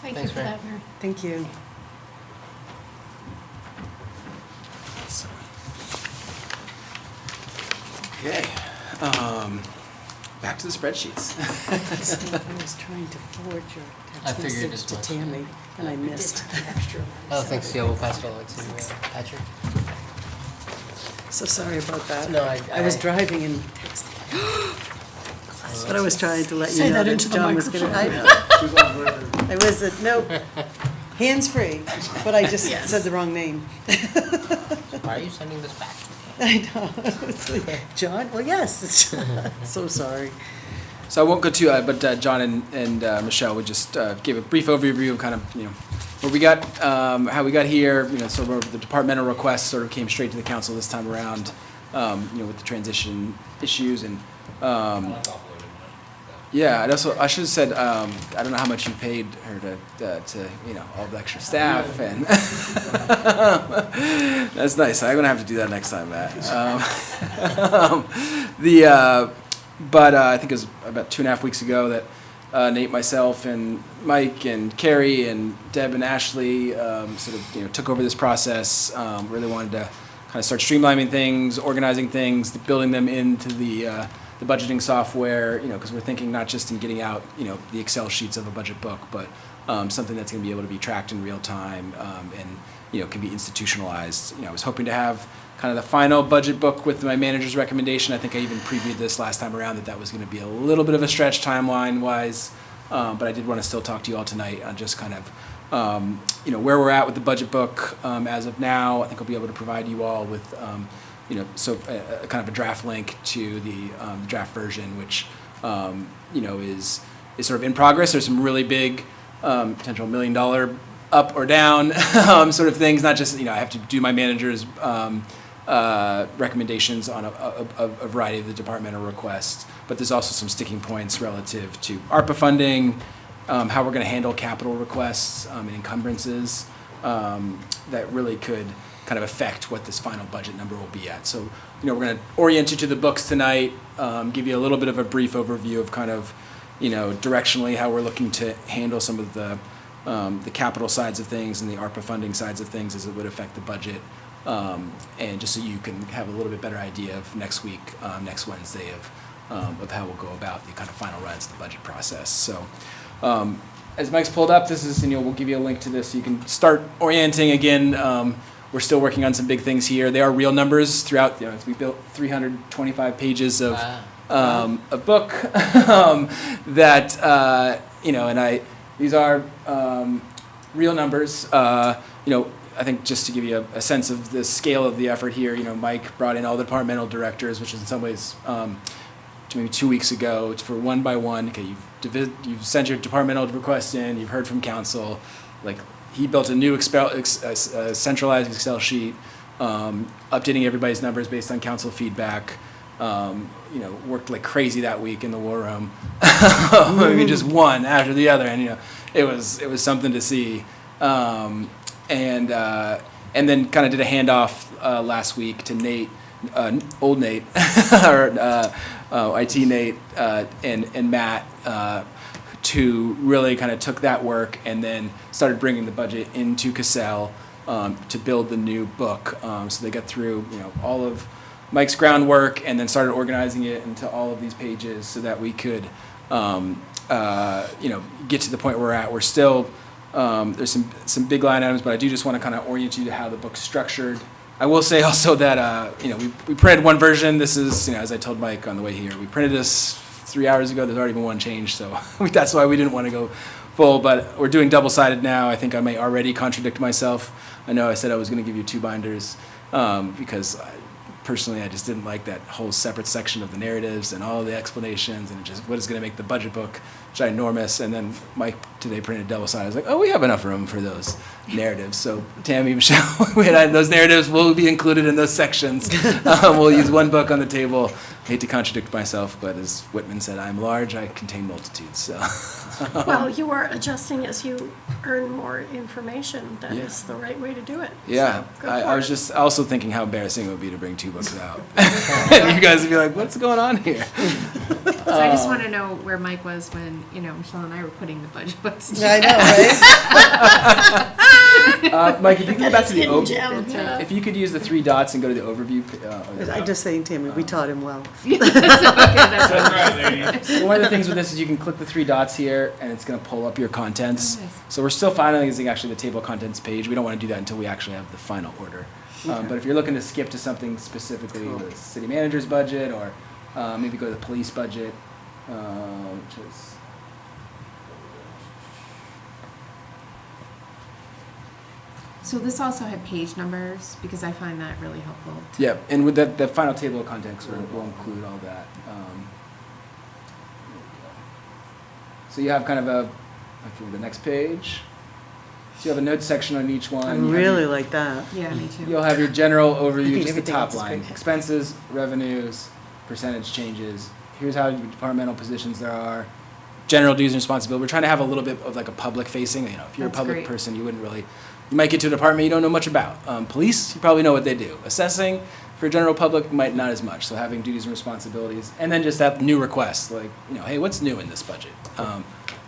Thank you Thanks, for Mary. that, Mary. Thank you. So. Okay. Back to the spreadsheets. I was trying to forward your I text figured message as to much. Tammy, and I missed. Oh, thanks, yeah, we'll pass it over to Patrick. So sorry about that. No, I was driving and texting. But I was trying to let you Say know that that into the John was gonna. microphone. I was, no, hands-free, but I just Yes. said the wrong name. Why are you sending this back? I know. It's like, John? Well, yes, it's John. So sorry. So I won't go too, but John and Michelle would just give a brief overview of kind of, what we got, how we got here, sort of the departmental requests sort of came straight to the council this time around, with the transition issues and, yeah, and also, I should have said, I don't know how much you paid her to all the extra staff and, that's nice, I'm gonna have to do that next time, Matt. But I think it was about 2.5 weeks ago that Nate, myself, and Mike, and Carrie, and Deb, and Ashley sort of took over this process. Really wanted to kind of start streamlining things, organizing things, building them into the budgeting software. Because we're thinking not just in getting out the Excel sheets of a budget book, but something that's going to be able to be tracked in real time and can be institutionalized. I was hoping to have kind of the final budget book with my manager's recommendation. I think I even previewed this last time around that was going to be a little bit of a stretch timeline-wise, but I did want to still talk to you all tonight on just kind of, where we're at with the budget book as of now. I think I'll be able to provide you all with, kind of a draft link to the draft version, which, is sort of in progress. There's some really big potential $1 million up or down sort of things, not just, I have to do my manager's recommendations on a variety of the departmental requests, but there's also some sticking points relative to ARPA funding, how we're going to handle capital requests and encumbrances that really could kind of affect what this final budget number will be at. So, we're going to orient you to the books tonight, give you a little bit of a brief overview of kind of, directionally how we're looking to handle some of the capital sides of things and the ARPA funding sides of things as it would affect the budget. And just so you can have a little bit better idea of next week, next Wednesday, of how we'll go about the kind of final runs of the budget process. So, as Mike's pulled up, this is, we'll give you a link to this so you can start orienting again. We're still working on some big things here. They are real numbers throughout. We built 325 pages of a book that and these are real numbers. I think just to give you a sense of the scale of the effort here, Mike brought in all the departmental directors, which is in some ways maybe 2 weeks ago for one by one. Okay, you've sent your departmental request in, you've heard from council. Like, he built a new centralized Excel sheet, updating everybody's numbers based on council feedback. Worked like crazy that week in the war room. I mean, just one after the other, and it was something to see. And then kind of did a handoff last week to Nate, old Nate, or IT Nate, and Matt, to really kind of took that work and then started bringing the budget into Cassell to build the new book. So they got through all of Mike's groundwork and then started organizing it into all of these pages so that we could get to the point where we're at. We're still there's some big line items, but I do just want to kind of orient you to how the book's structured. I will say also that we printed one version. This is as I told Mike on the way here, we printed this 3 hours ago. There's already been one change, so that's why we didn't want to go full. But we're doing double-sided now. I think I may already contradict myself. I know I said I was going to give you 2 binders because personally I just didn't like that whole separate section of the narratives and all of the explanations and just what is going to make the budget book ginormous. And then Mike today printed double-sided. I was like, oh, we have enough room for those narratives. So Tammy, Michelle, those narratives will be included in those sections. We'll use one book on the table. I hate to contradict myself, but as Whitman said, I'm large, I contain multitudes. So. Well, you are adjusting as you earn more information. That is the right way to do it. Yeah, So, I was just also thinking how embarrassing it would be to bring 2 books out. And you guys would be like, what's going on here? So I just want to know where Mike was when, Michelle and I were putting the budget books I together. know, right? Mike, if you could go back to the Hidden gem. if you could use the 3 dots and go to the overview. I'm just saying, Tammy, we taught him well. So one of the things with this is you can click the 3 dots here, and it's going to pull up your contents. Oh, nice. So we're still finalizing actually the table of contents page. We don't want to do that until we actually have the final order. But if you're looking to skip to something specifically, the city manager's budget, or maybe go to the police budget, which is. So this also had page numbers, because I find that really helpful. Yeah, and with the final table of contents, we'll include all that. So you have kind of the next page. So you have a notes section on each one. I You have really your- like that. Yeah, me too. You'll have your general overview, think just the everything top else is line. great. Expenses, revenues, percentage changes. Here's how many departmental positions there are. General duties and responsibility. We're trying to have a little bit of like a public facing, if you're That's a public great. person, you might get to a department you don't know much about. Police, you probably know what they do. Assessing, for general public, might not as much. So having duties and responsibilities. And then just that new request, like, hey, what's new in this budget?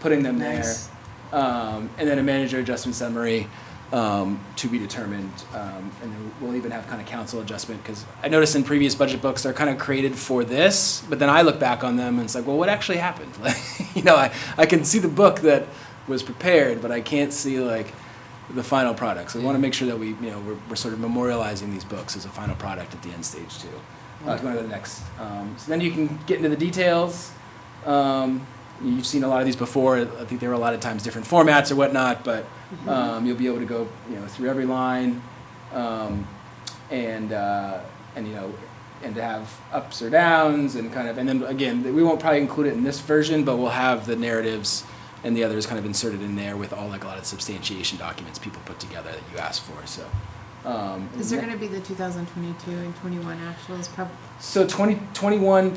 Putting them Nice. there. And then a manager adjustment summary to be determined. And then we'll even have kind of council adjustment, because I noticed in previous budget books, they're kind of created for this, but then I look back on them and it's like, well, what actually happened? Like, I can see the book that was prepared, but I can't see like the final product. So we want to make sure that we're sort of memorializing these books as a final product at the end stage too. Going to the next. So then you can get into the details. You've seen a lot of these before. I think there were a lot of times different formats or whatnot, but you'll be able to go through every line, and to have ups or downs and and then again, we won't probably include it in this version, but we'll have the narratives and the others kind of inserted in there with all like a lot of substantiation documents people put together that you asked for. So Is there going to be the 2022 and 21 actuals? So 2021,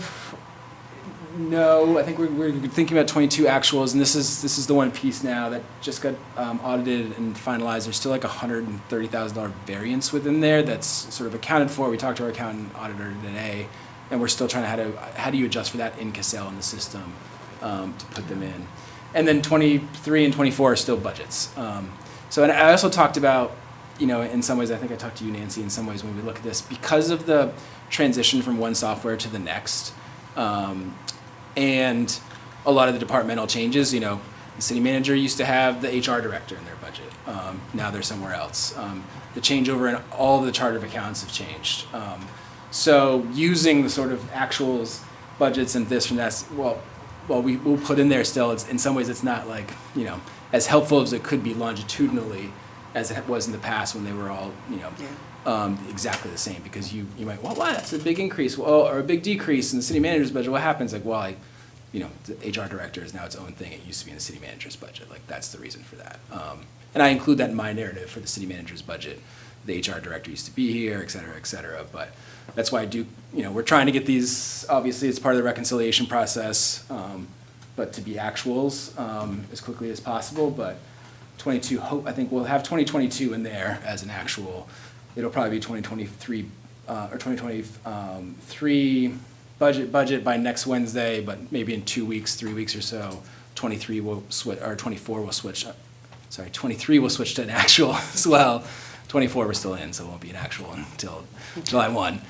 no. I think we're thinking about 22 actuals, and this is the one piece now that just got audited and finalized. There's still like $130,000 variance within there that's sort of accounted for. We talked to our accountant auditor today, and we're still trying to how do you adjust for that in Cassell in the system to put them in. And then 23 and 24 are still budgets. So and I also talked about, in some ways, I think I talked to you, Nancy, in some ways when we look at this, because of the transition from one software to the next, and a lot of the departmental changes, the city manager used to have the HR director in their budget. Now they're somewhere else. The changeover in all of the chart of accounts have changed. So using the sort of actuals, budgets, and this and that, well, we'll put in there still. In some ways, it's not like, as helpful as it could be longitudinally as it was in the past when they were all, exactly the same, because you might, well, wow, that's a big increase, or a big decrease in the city manager's budget. What happens? Like, well, the HR director is now its own thing. It used to be in the city manager's budget. Like, that's the reason for that. And I include that in my narrative for the city manager's budget. The HR director used to be here, et cetera, et cetera. But that's why I do, we're trying to get these, obviously it's part of the reconciliation process, but to be actuals as quickly as possible. But 22, I think we'll have 2022 in there as an actual. It'll probably be 2023 or 2023 budget by next Wednesday, but maybe in 2 weeks, 3 weeks or so, 23 will switch, or 24 will switch. Sorry, 23 will switch to an actual as well. 24 we're still in, so it won't be an actual until July 1.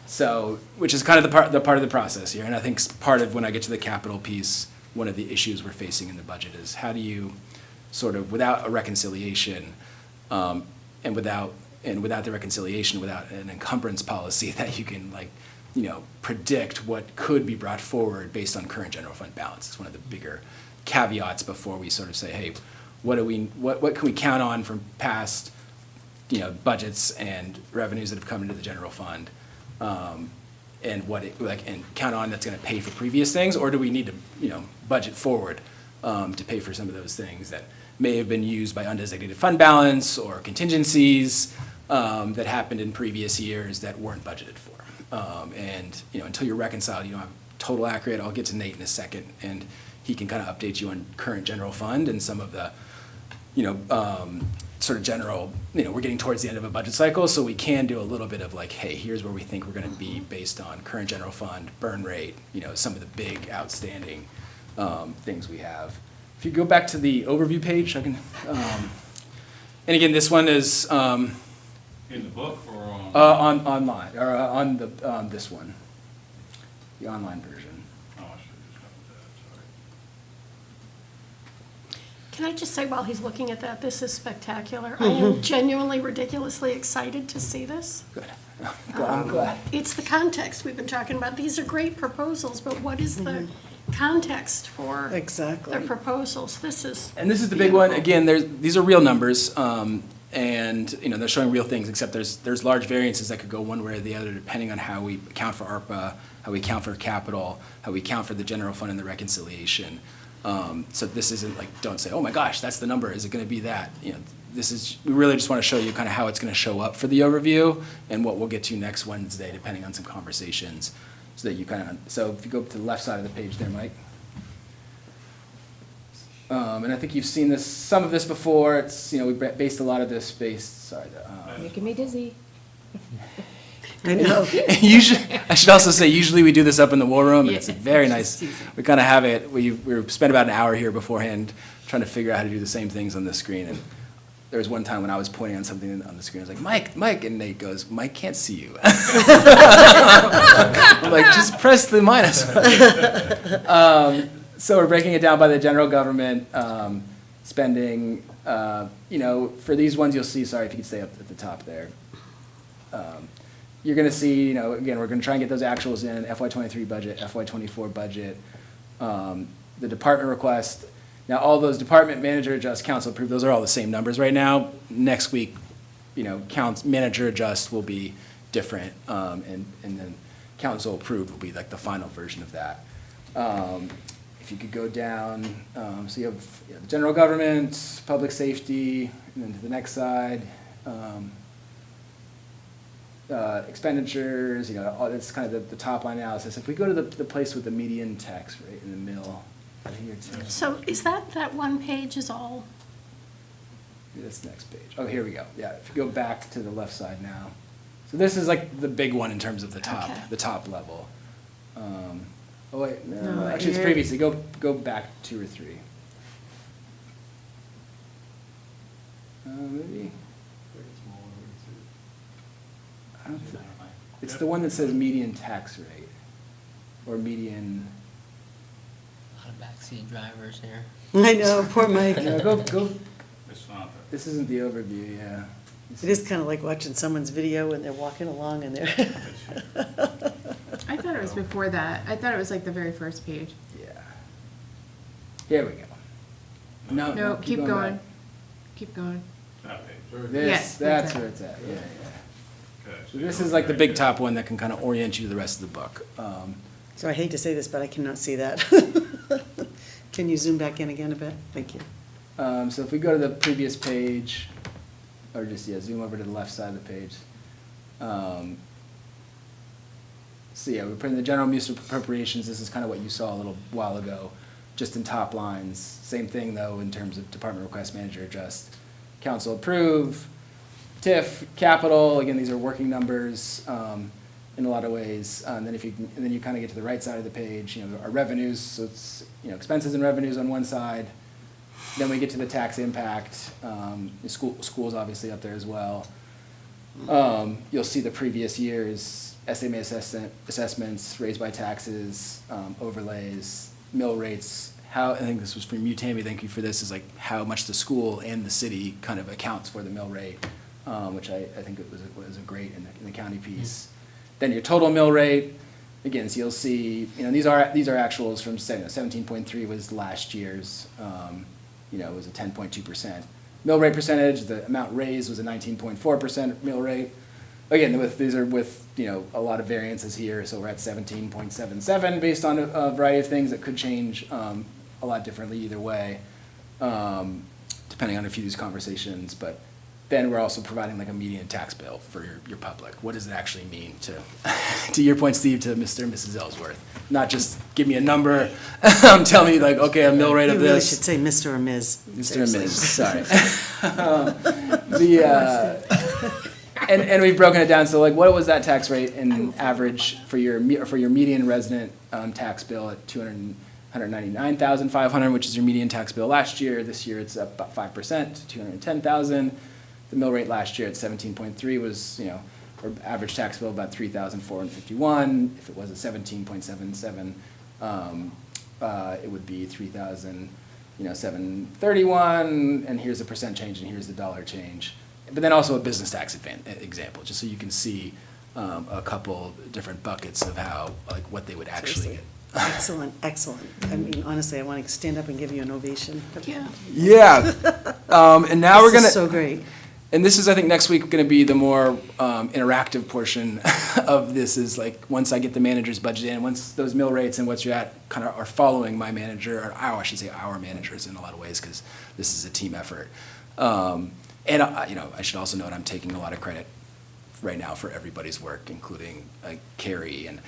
So, which is kind of the part of the process here, and I think part of when I get to the capital piece, one of the issues we're facing in the budget is how do you sort of, without a reconciliation, and without the reconciliation, without an encumbrance policy that you can predict what could be brought forward based on current general fund balance. It's one of the bigger caveats before we sort of say, hey, what can we count on from past budgets and revenues that have come into the general fund, and and count on that's going to pay for previous things, or do we need to budget forward to pay for some of those things that may have been used by undesignated fund balance or contingencies that happened in previous years that weren't budgeted for. And until you're reconciled, you don't have total accurate. I'll get to Nate in a second, and he can kind of update you on current general fund and some of the sort of general, we're getting towards the end of a budget cycle, so we can do a little bit of like, hey, here's where we think we're gonna be based on current general fund, burn rate, some of the big outstanding things we have. If you go back to the overview page, I can, and again, this one is In the book or on? online, or on the, this one, the online version. Oh, I should have just got that, sorry. Can I just say while he's looking at that, this is spectacular. I am genuinely ridiculously excited to see this. Good. I'm glad. It's the context we've been talking about. These are great proposals, but what is the context for Exactly. the proposals? This is. And this is the big one. Again, these are real numbers, and they're showing real things. Except there's large variances that could go one way or the other depending on how we account for ARPA, how we account for capital, how we account for the general fund and the reconciliation. So this isn't like, don't say, oh my gosh, that's the number. Is it going to be that? This is, we really just want to show you kind of how it's going to show up for the overview and what we'll get to next Wednesday, depending on some conversations, so that you kind of, so if you go to the left side of the page there, Mike. And I think you've seen this, some of this before. It's, we based a lot of this based, Making me dizzy. I know. usually, I should also say, usually we do this up in the war room, and it's very nice. We kind of have it, we spent about an hour here beforehand trying to figure out how to do the same things on this screen. And there was one time when I was pointing on something on the screen, I was like, Mike, and Nate goes, Mike can't see you. I'm like, just press the minus. So we're breaking it down by the general government spending. For these ones you'll see, sorry if you could stay up at the top there. You're going to see, again, we're going to try and get those actuals in, FY23 budget, FY24 budget, the department request. Now, all those department manager adjust, council approved, those are all the same numbers right now. Next week, manager adjust will be different, and then council approved will be like the final version of that. If you could go down, so you have the general government, public safety, and then to the next side, expenditures, that's kind of the top line analysis. If we go to the place with the median tax rate in the middle, right here too. So is that one page is all? This next page. Oh, here we go. Yeah, if you go back to the left side now. So this is like the big one in terms of the top, Okay. the top level. Oh wait, no, No, actually it's here. previously. Go back 2 or 3. Maybe. I don't think, it's the one that says median tax rate, or median. A lot of backseat drivers here. I know, poor Mike. No, go. It's not that. This isn't the overview, yeah. It is kind of like watching someone's video when they're walking along and they're. I thought it was before that. I thought it was like the very first page. Yeah. Here we go. No, No, keep going. back. Keep going. That page. This, Yes, that's that's where it's at, yeah, yeah. Okay, So so this you're is like the right big there. top one that can kind of orient you to the rest of the book. So I hate to say this, but I cannot see that. Can you zoom back in again a bit? Thank you. So if we go to the previous page, or just, zoom over to the left side of the page. So yeah, we're putting the general municipal appropriations. This is kind of what you saw a little while ago, just in top lines. Same thing though in terms of department request, manager adjust, council approve, TIF, capital. Again, these are working numbers in a lot of ways. And then then you kind of get to the right side of the page. Our revenues. So it's expenses and revenues on one side. Then we get to the tax impact. Schools obviously up there as well. You'll see the previous years. SMA assessments, raised by taxes, overlays, mill rates. I think this was from you, Tammy, thank you for this, is like how much the school and the city kind of accounts for the mill rate, which I think it was a great in the county piece. Then your total mill rate, again, so you'll see, these are actuals from 17.3 was last year's, it was a 10.2%. Mill rate percentage, the amount raised was a 19.4% mill rate. Again, these are with a lot of variances here, so we're at 17.77 based on a variety of things that could change a lot differently either way, depending on a few of these conversations. But then we're also providing like a median tax bill for your public. What does it actually mean to, to your point, Steve, to Mr. and Mrs. Ellsworth? Not just give me a number, tell me like, okay, a mill rate You of really this. should say Mr. or Ms. Mr. and Seriously. Ms., sorry. And we've broken it down, so like, what was that tax rate in average for your median resident tax bill at 199,500, which is your median tax bill last year. This year it's up about 5% to 210,000. The mill rate last year at 17.3 was, or average tax bill about 3,451. If it was a 17.77, it would be 3,731. And here's the percent change, and here's the dollar change. But then also a business tax example, just so you can see a couple different buckets of how, like, what they would actually Seriously. get. Excellent, excellent. I mean, honestly, I want to stand up and give you an ovation. Yeah. Yeah. And now we're This gonna. is so great. And this is, I think, next week going to be the more interactive portion of this. Is like once I get the manager's budget in, once those mill rates and what's you're at kind of are following my manager, or I should say our managers in a lot of ways, because this is a team effort. And I should also note I'm taking a lot of credit right now for everybody's work, including Carrie and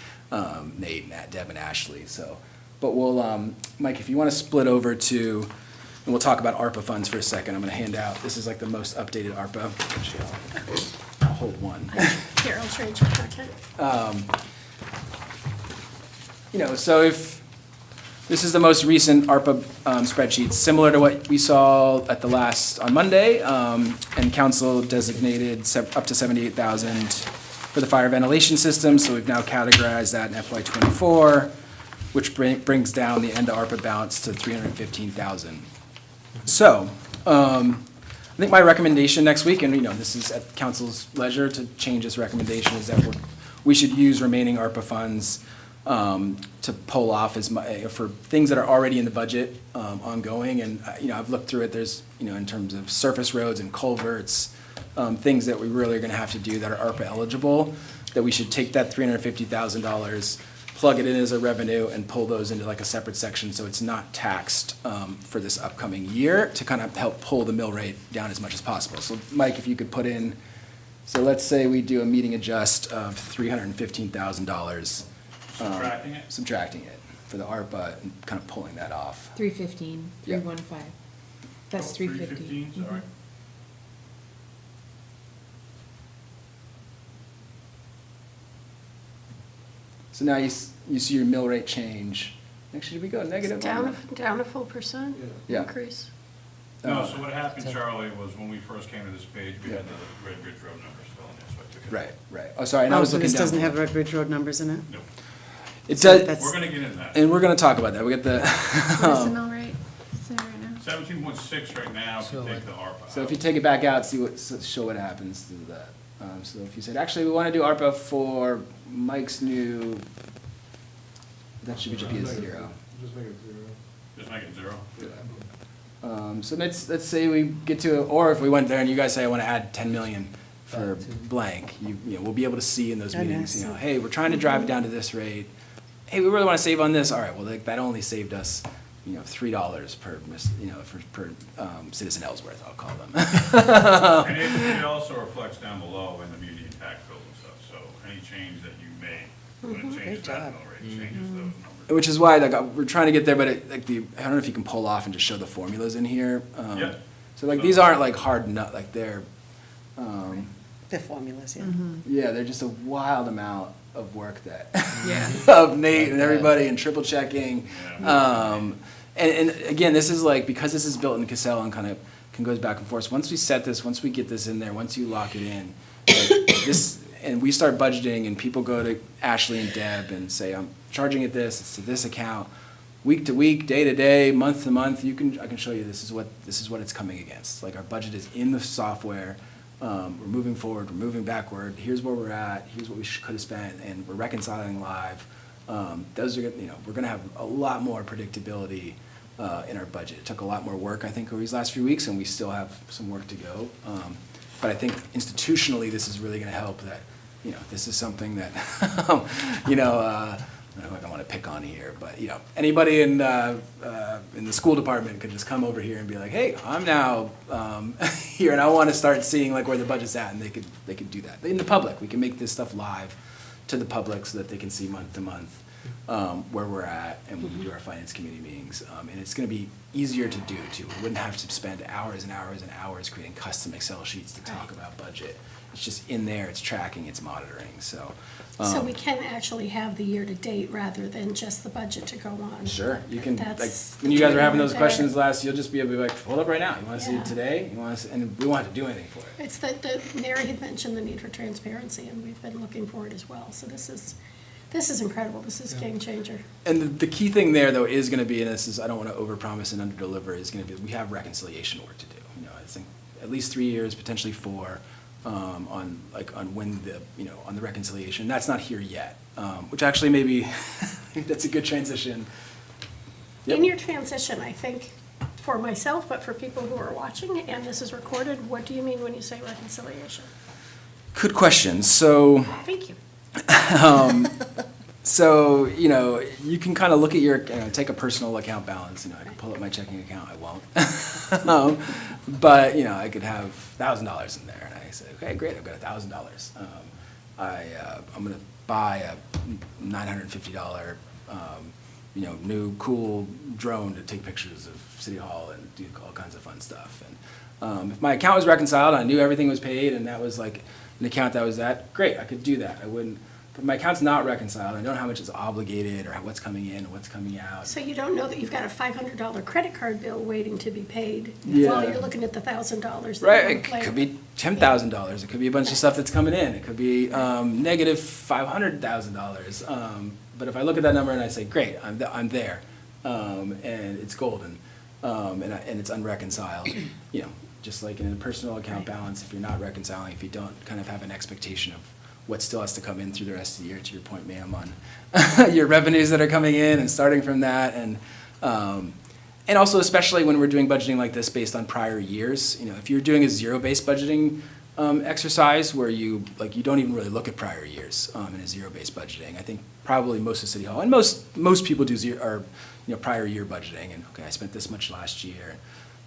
Nate and Deb and Ashley. So, but we'll, Mike, if you want to split over to. And we'll talk about ARPA funds for a second. I'm going to hand out, this is like the most updated ARPA. Actually, I'll hold one. Here, I'll trade your packet. So if, this is the most recent ARPA spreadsheet, similar to what we saw at the on Monday, and council designated up to 78,000 for the fire ventilation system, so we've now categorized that in FY '24, which brings down the end of ARPA balance to 315,000. So, I think my recommendation next week, and this is at council's leisure to change this recommendation, is that we should use remaining ARPA funds to pull off for things that are already in the budget ongoing. And I've looked through it. There's in terms of surface roads and culverts, things that we really are going to have to do that are ARPA eligible. That we should take that $350,000. Plug it in as a revenue and pull those into like a separate section so it's not taxed for this upcoming year to kind of help pull the mill rate down as much as possible. So Mike, if you could put in, so let's say we do a meeting adjust of $315,000. Subtracting it? Subtracting it for the ARPA and kind of pulling that off. 315, Yep. 315. That's Oh, 350. 315, sorry. So now you see your mill rate change. Actually, did we go negative on that? Down a full percent Yeah. increase. No, so what happened, Charlie, was when we first came to this page, we had the Red Ridge Road number still in there, so I took it. Right. Oh, sorry, and I Oh, was so looking this down. doesn't have Red Ridge Road numbers in it? Nope. It So does, that's- We're gonna get into that. and we're gonna talk about that. We got the. What is the mill rate? Say right now. 17.6 right now, if you So take what- the ARPA So if out. you take it back out, show what happens to that. So if you said, actually, we want to do ARPA for Mike's new, that should be a zero. Just make it zero. So let's say we get to, or if we went there and you guys say, I want to add 10 million for blank, we'll be able to see in those Oh, meetings, nice. hey, we're trying to drive it down to this rate. Hey, we really want to save on this. All right, well, that only saved us, $3 per, per citizen Ellsworth, I'll call them. And it also reflects down below in the median tax bill and stuff, so any change that you make, when it changes Great that job. mill rate, changes those numbers. Which is why we're trying to get there, but I don't know if you can pull off and just show the formulas in here. Yeah. So these aren't like hard nut, like they're, The formulas, yeah. yeah, they're just a wild amount of work that, Yeah. of Nate and everybody and triple checking. Yeah. And again, this is like, because this is built in Cassell and kind of goes back and forth, once we set this, once we get this in there, once you lock it in, like this, and we start budgeting and people go to Ashley and Deb and say, I'm charging it this, it's to this account, week to week, day to day, month to month, I can show you this is what it's coming against. Like our budget is in the software, we're moving forward, we're moving backward, here's where we're at, here's what we could have spent, and we're reconciling live. Those are, we're gonna have a lot more predictability in our budget. It took a lot more work, I think, over these last few weeks, and we still have some work to go. But I think institutionally, this is really gonna help that, this is something that, I don't want to pick on here, but, you know, anybody in the school department could just come over here and be like, hey, I'm now here and I want to start seeing like where the budget's at, and they could do that. In the public, we can make this stuff live to the public so that they can see month to month where we're at and when we do our finance committee meetings. And it's going to be easier to do too. We wouldn't have to spend hours and hours and hours creating custom Excel sheets to talk about budget. It's just in there, it's tracking, it's monitoring, so. So we can actually have the year-to-date rather than just the budget to go on. Sure, you can, like, That's when you guys were having right those there. questions last, you'll just be able to be like, hold up right now, you wanna see Yeah. it today? You wanna see, and we won't have to do anything for it. It's that Mary had mentioned the need for transparency, and we've been looking for it as well. So this is incredible. This is game changer. And the key thing there, though, is gonna be, and this is, I don't wanna overpromise and underdeliver, is gonna be, we have reconciliation work to do. You know, I think at least 3 years, potentially 4, on when the, you know, on the reconciliation. That's not here yet, which actually maybe, that's a good transition. Yep. In your transition, I think, for myself, but for people who are watching, and this is recorded, what do you mean when you say reconciliation? Good question. So, Thank you. So, you know, you can kind of look at your, take a personal account balance. You know, I can pull up my checking account. I won't. But, you know, I could have $1,000 in there, and I say, okay, great, I've got $1,000. I'm going to buy a $950, you know, new cool drone to take pictures of City Hall and do all kinds of fun stuff. And if my account was reconciled, I knew everything was paid, and that was like an account that was that, great, I could do that. I wouldn't. But my account's not reconciled. I don't know how much is obligated or what's coming in and what's coming out. So you don't know that you've got a $500 credit card bill waiting to be paid Yeah. while you're looking at the $1,000. Right, it could be $10,000. It could be a bunch of stuff that's coming in. It could be negative $500,000. But if I look at that number and I say, great, I'm there, and it's golden, and it's unreconciled, you know, just like in a personal account balance, if you're not reconciling, if you don't kind of have an expectation of what still has to come in through the rest of the year, to your point, ma'am, on your revenues that are coming in and starting from that, and also especially when we're doing budgeting like this based on prior years. You know, if you're doing a zero-based budgeting exercise where you don't even really look at prior years in a zero-based budgeting, I think probably most of City Hall and most people do prior year budgeting, and okay, I spent this much last year.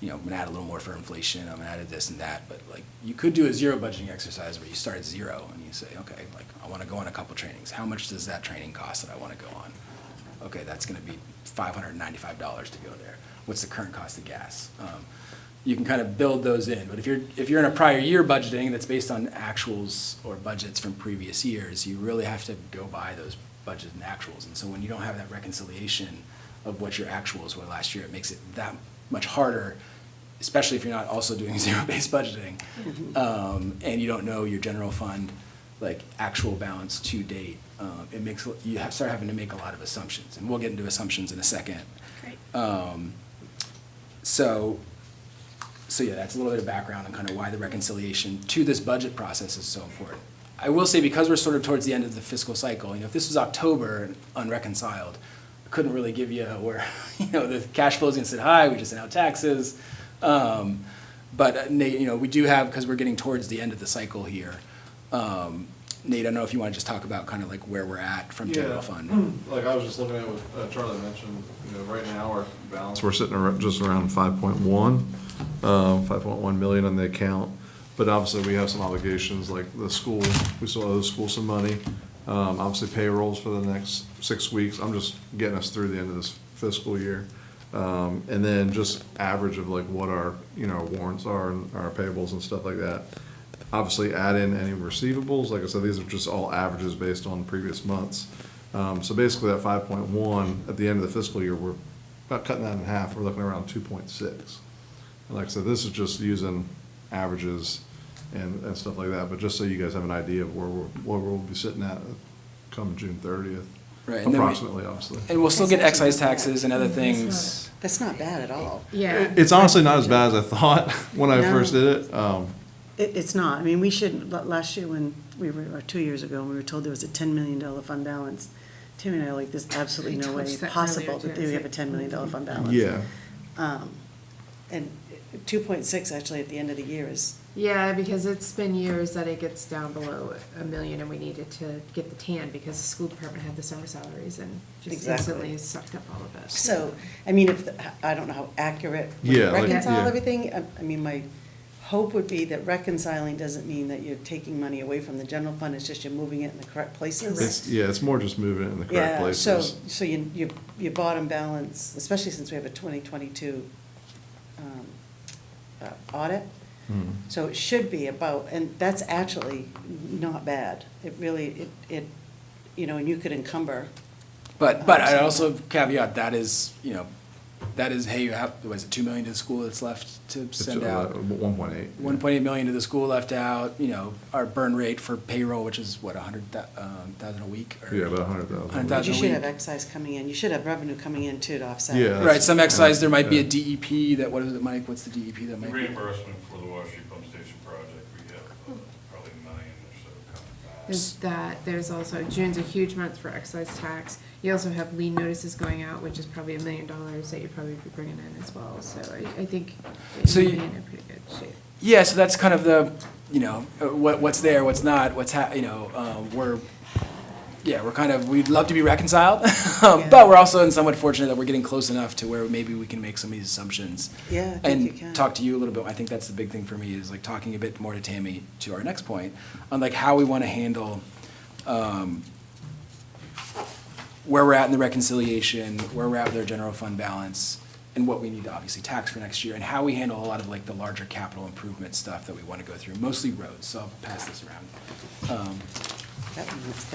You know, I'm gonna add a little more for inflation, I'm gonna add this and that, but like, you could do a zero budgeting exercise where you start at zero and you say, okay, like, I wanna go on a couple trainings. How much does that training cost that I wanna go on? Okay, that's gonna be $595 to go there. What's the current cost of gas? You can kind of build those in, but if you're in a prior year budgeting that's based on actuals or budgets from previous years, you really have to go by those budgets and actuals. And so when you don't have that reconciliation of what your actuals were last year, it makes it that much harder, especially if you're not also doing zero-based budgeting, and you don't know your general fund, like, actual balance to date. It makes, start having to make a lot of assumptions, and we'll get into assumptions in a second. Great. So yeah, that's a little bit of background on kind of why the reconciliation to this budget process is so important. I will say, because we're sort of towards the end of the fiscal cycle, you know, if this was October and unreconciled, I couldn't really give you where, you know, the cash flow is going to sit high, we just announced taxes. But Nate, you know, we do have, because we're getting towards the end of the cycle here, Nate, I don't know if you want to just talk about kind of like where we're at from general fund. Like I was just looking at what Charlie mentioned, you know, right now our balance, we're sitting just around 5.1 million on the account. But obviously we have some obligations like the school, we still owe the school some money. Obviously payrolls for the next 6 weeks. I'm just getting us through the end of this fiscal year. And then just average of like what our, you know, warrants are and our payables and stuff like that. Obviously add in any receivables. Like I said, these are just all averages based on previous months. So basically that 5.1 at the end of the fiscal year, we're about cutting that in half. We're looking around 2.6. And like I said, this is just using averages and stuff like that. But just so you guys have an idea of where we'll be sitting at come June 30th. Right, and approximately, obviously. And we'll still get excise taxes and other things. That's not bad at all. Yeah. It's honestly not as bad as I thought when I No. first did it. It's not. I mean, we should, last year when we were, or 2 years ago, when we were told there was a $10 million fund balance, Tim and I are like, there's absolutely no way touched that possible earlier, that too. we have a $10 million fund balance. Yeah. And 2.6 actually at the end of the year is, Yeah, because it's been years that it gets down below $1 million and we needed to get the tan because the school department had the summer salaries and just Exactly. instantly sucked up all of us. so, I mean, I don't know how accurate Yeah, like, reconcile yeah. everything. I mean, my hope would be that reconciling doesn't mean that you're taking money away from the general fund, it's just you're moving it in the correct places. It's more just moving it in the correct Yeah, so, places. so your bottom balance, especially since we have a 2022 audit, Mhm. so it should be about, and that's actually not bad. It really, and you could encumber. But I'd also caveat, that is, hey, you have, what is it, 2 million to the school that's left to send out? 1.8. 1.8 million to the school left out, our burn rate for payroll, which is what, 100,000 a week? or- Yeah, about 100,000. 100,000 But you a should week. have excise coming in, you should have revenue coming in too to offset. Yeah. it. Right, some excise, there might be a Yeah. DEP that, what is it, Mike, what's the DEP that The might be? reimbursement for the Water Street Pump Station project, we have probably $1 million or so coming back. There's that, there's also, June's a huge month for excise tax. You also have lien notices going out, which is probably $1 million that you'd probably be bringing in as well, so I think So you'd you- be in a pretty good shape. Yeah, so that's kind of the, what's there, what's not, we'd love to be reconciled, but we're also somewhat fortunate that we're getting close enough to where maybe we can make some of these assumptions. Yeah, I think you can. And talk to you a little bit, I think that's the big thing for me, is like talking a bit more to Tammy, to our next point, on like how we want to handle, where we're at in the reconciliation, where we're at with our general fund balance, and what we need to obviously tax for next year, and how we handle a lot of like the larger capital improvement stuff that we want to go through, mostly roads, so I'll pass this around.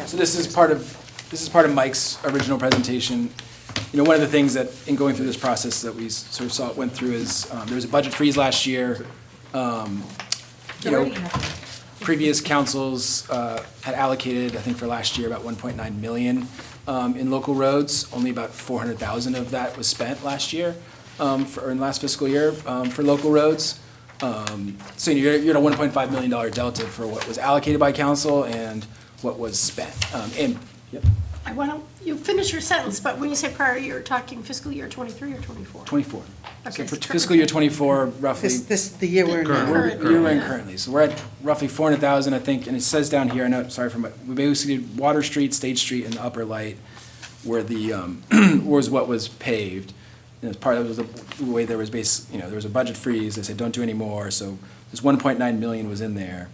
So this is part of Mike's original presentation. One of the things that, in going through this process that we sort of went through is, there was a budget freeze last year. Previous councils had allocated, I think for last year, about 1.9 million in local roads. Only about 400,000 of that was spent last year, or in last fiscal year, for local roads. So you're at a $1.5 million delta for what was allocated by council and what was spent. Yep, Why don't you finish your sentence, but when you say prior year, you're talking fiscal year 23 or 24? 24. So Okay, for it's fiscal year 24, roughly. The year we're in now. We're in currently, so we're at roughly 400,000, I think, and it says down here, I know, sorry for my, we basically did Water Street, State Street, and the Upper Light, where the, was what was paved. And as part of the way there was there was a budget freeze, they said, don't do any more, so this 1.9 million was in there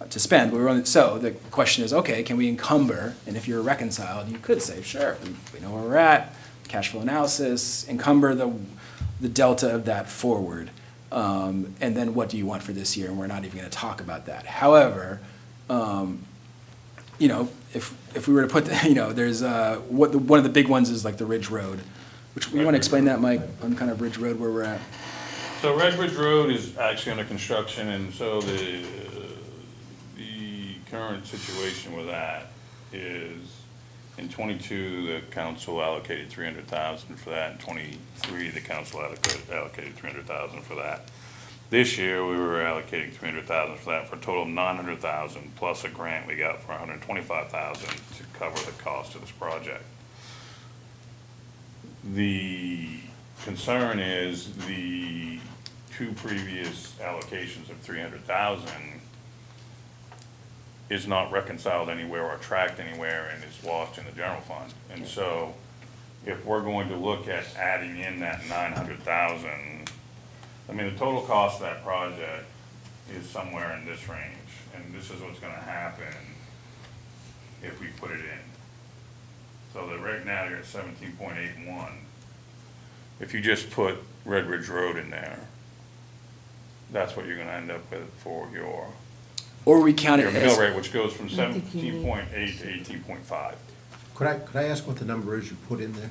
to spend, but we were only, so the question is, okay, can we encumber, and if you're reconciled, you could say, sure, we know where we're at, cash flow analysis, encumber the delta of that forward. And then what do you want for this year? And we're not even gonna talk about that. However, if we were to put, there's, one of the big ones is like the Ridge Road, which, you wanna explain that, Mike, on kind of Ridge Road, where we're at? So Red Ridge Road is actually under construction, and so the current situation with that is, in '22, the council allocated 300,000 for that. In '23, the council allocated 300,000 for that. This year, we were allocating 300,000 for that, for a total of 900,000, plus a grant we got for 125,000 to cover the cost of this project. The concern is the two previous allocations of 300,000 is not reconciled anywhere or tracked anywhere and is lost in the general fund. And so if we're going to look at adding in that 900,000, I mean, the total cost of that project is somewhere in this range. And this is what's gonna happen if we put it in. So that right now you're at 17.81. If you just put Red Ridge Road in there, that's what you're gonna end up with for your Or we count your it mill as, rate, which goes from I think you need- 17.8 to 18.5. Could I ask what the number is you put in there?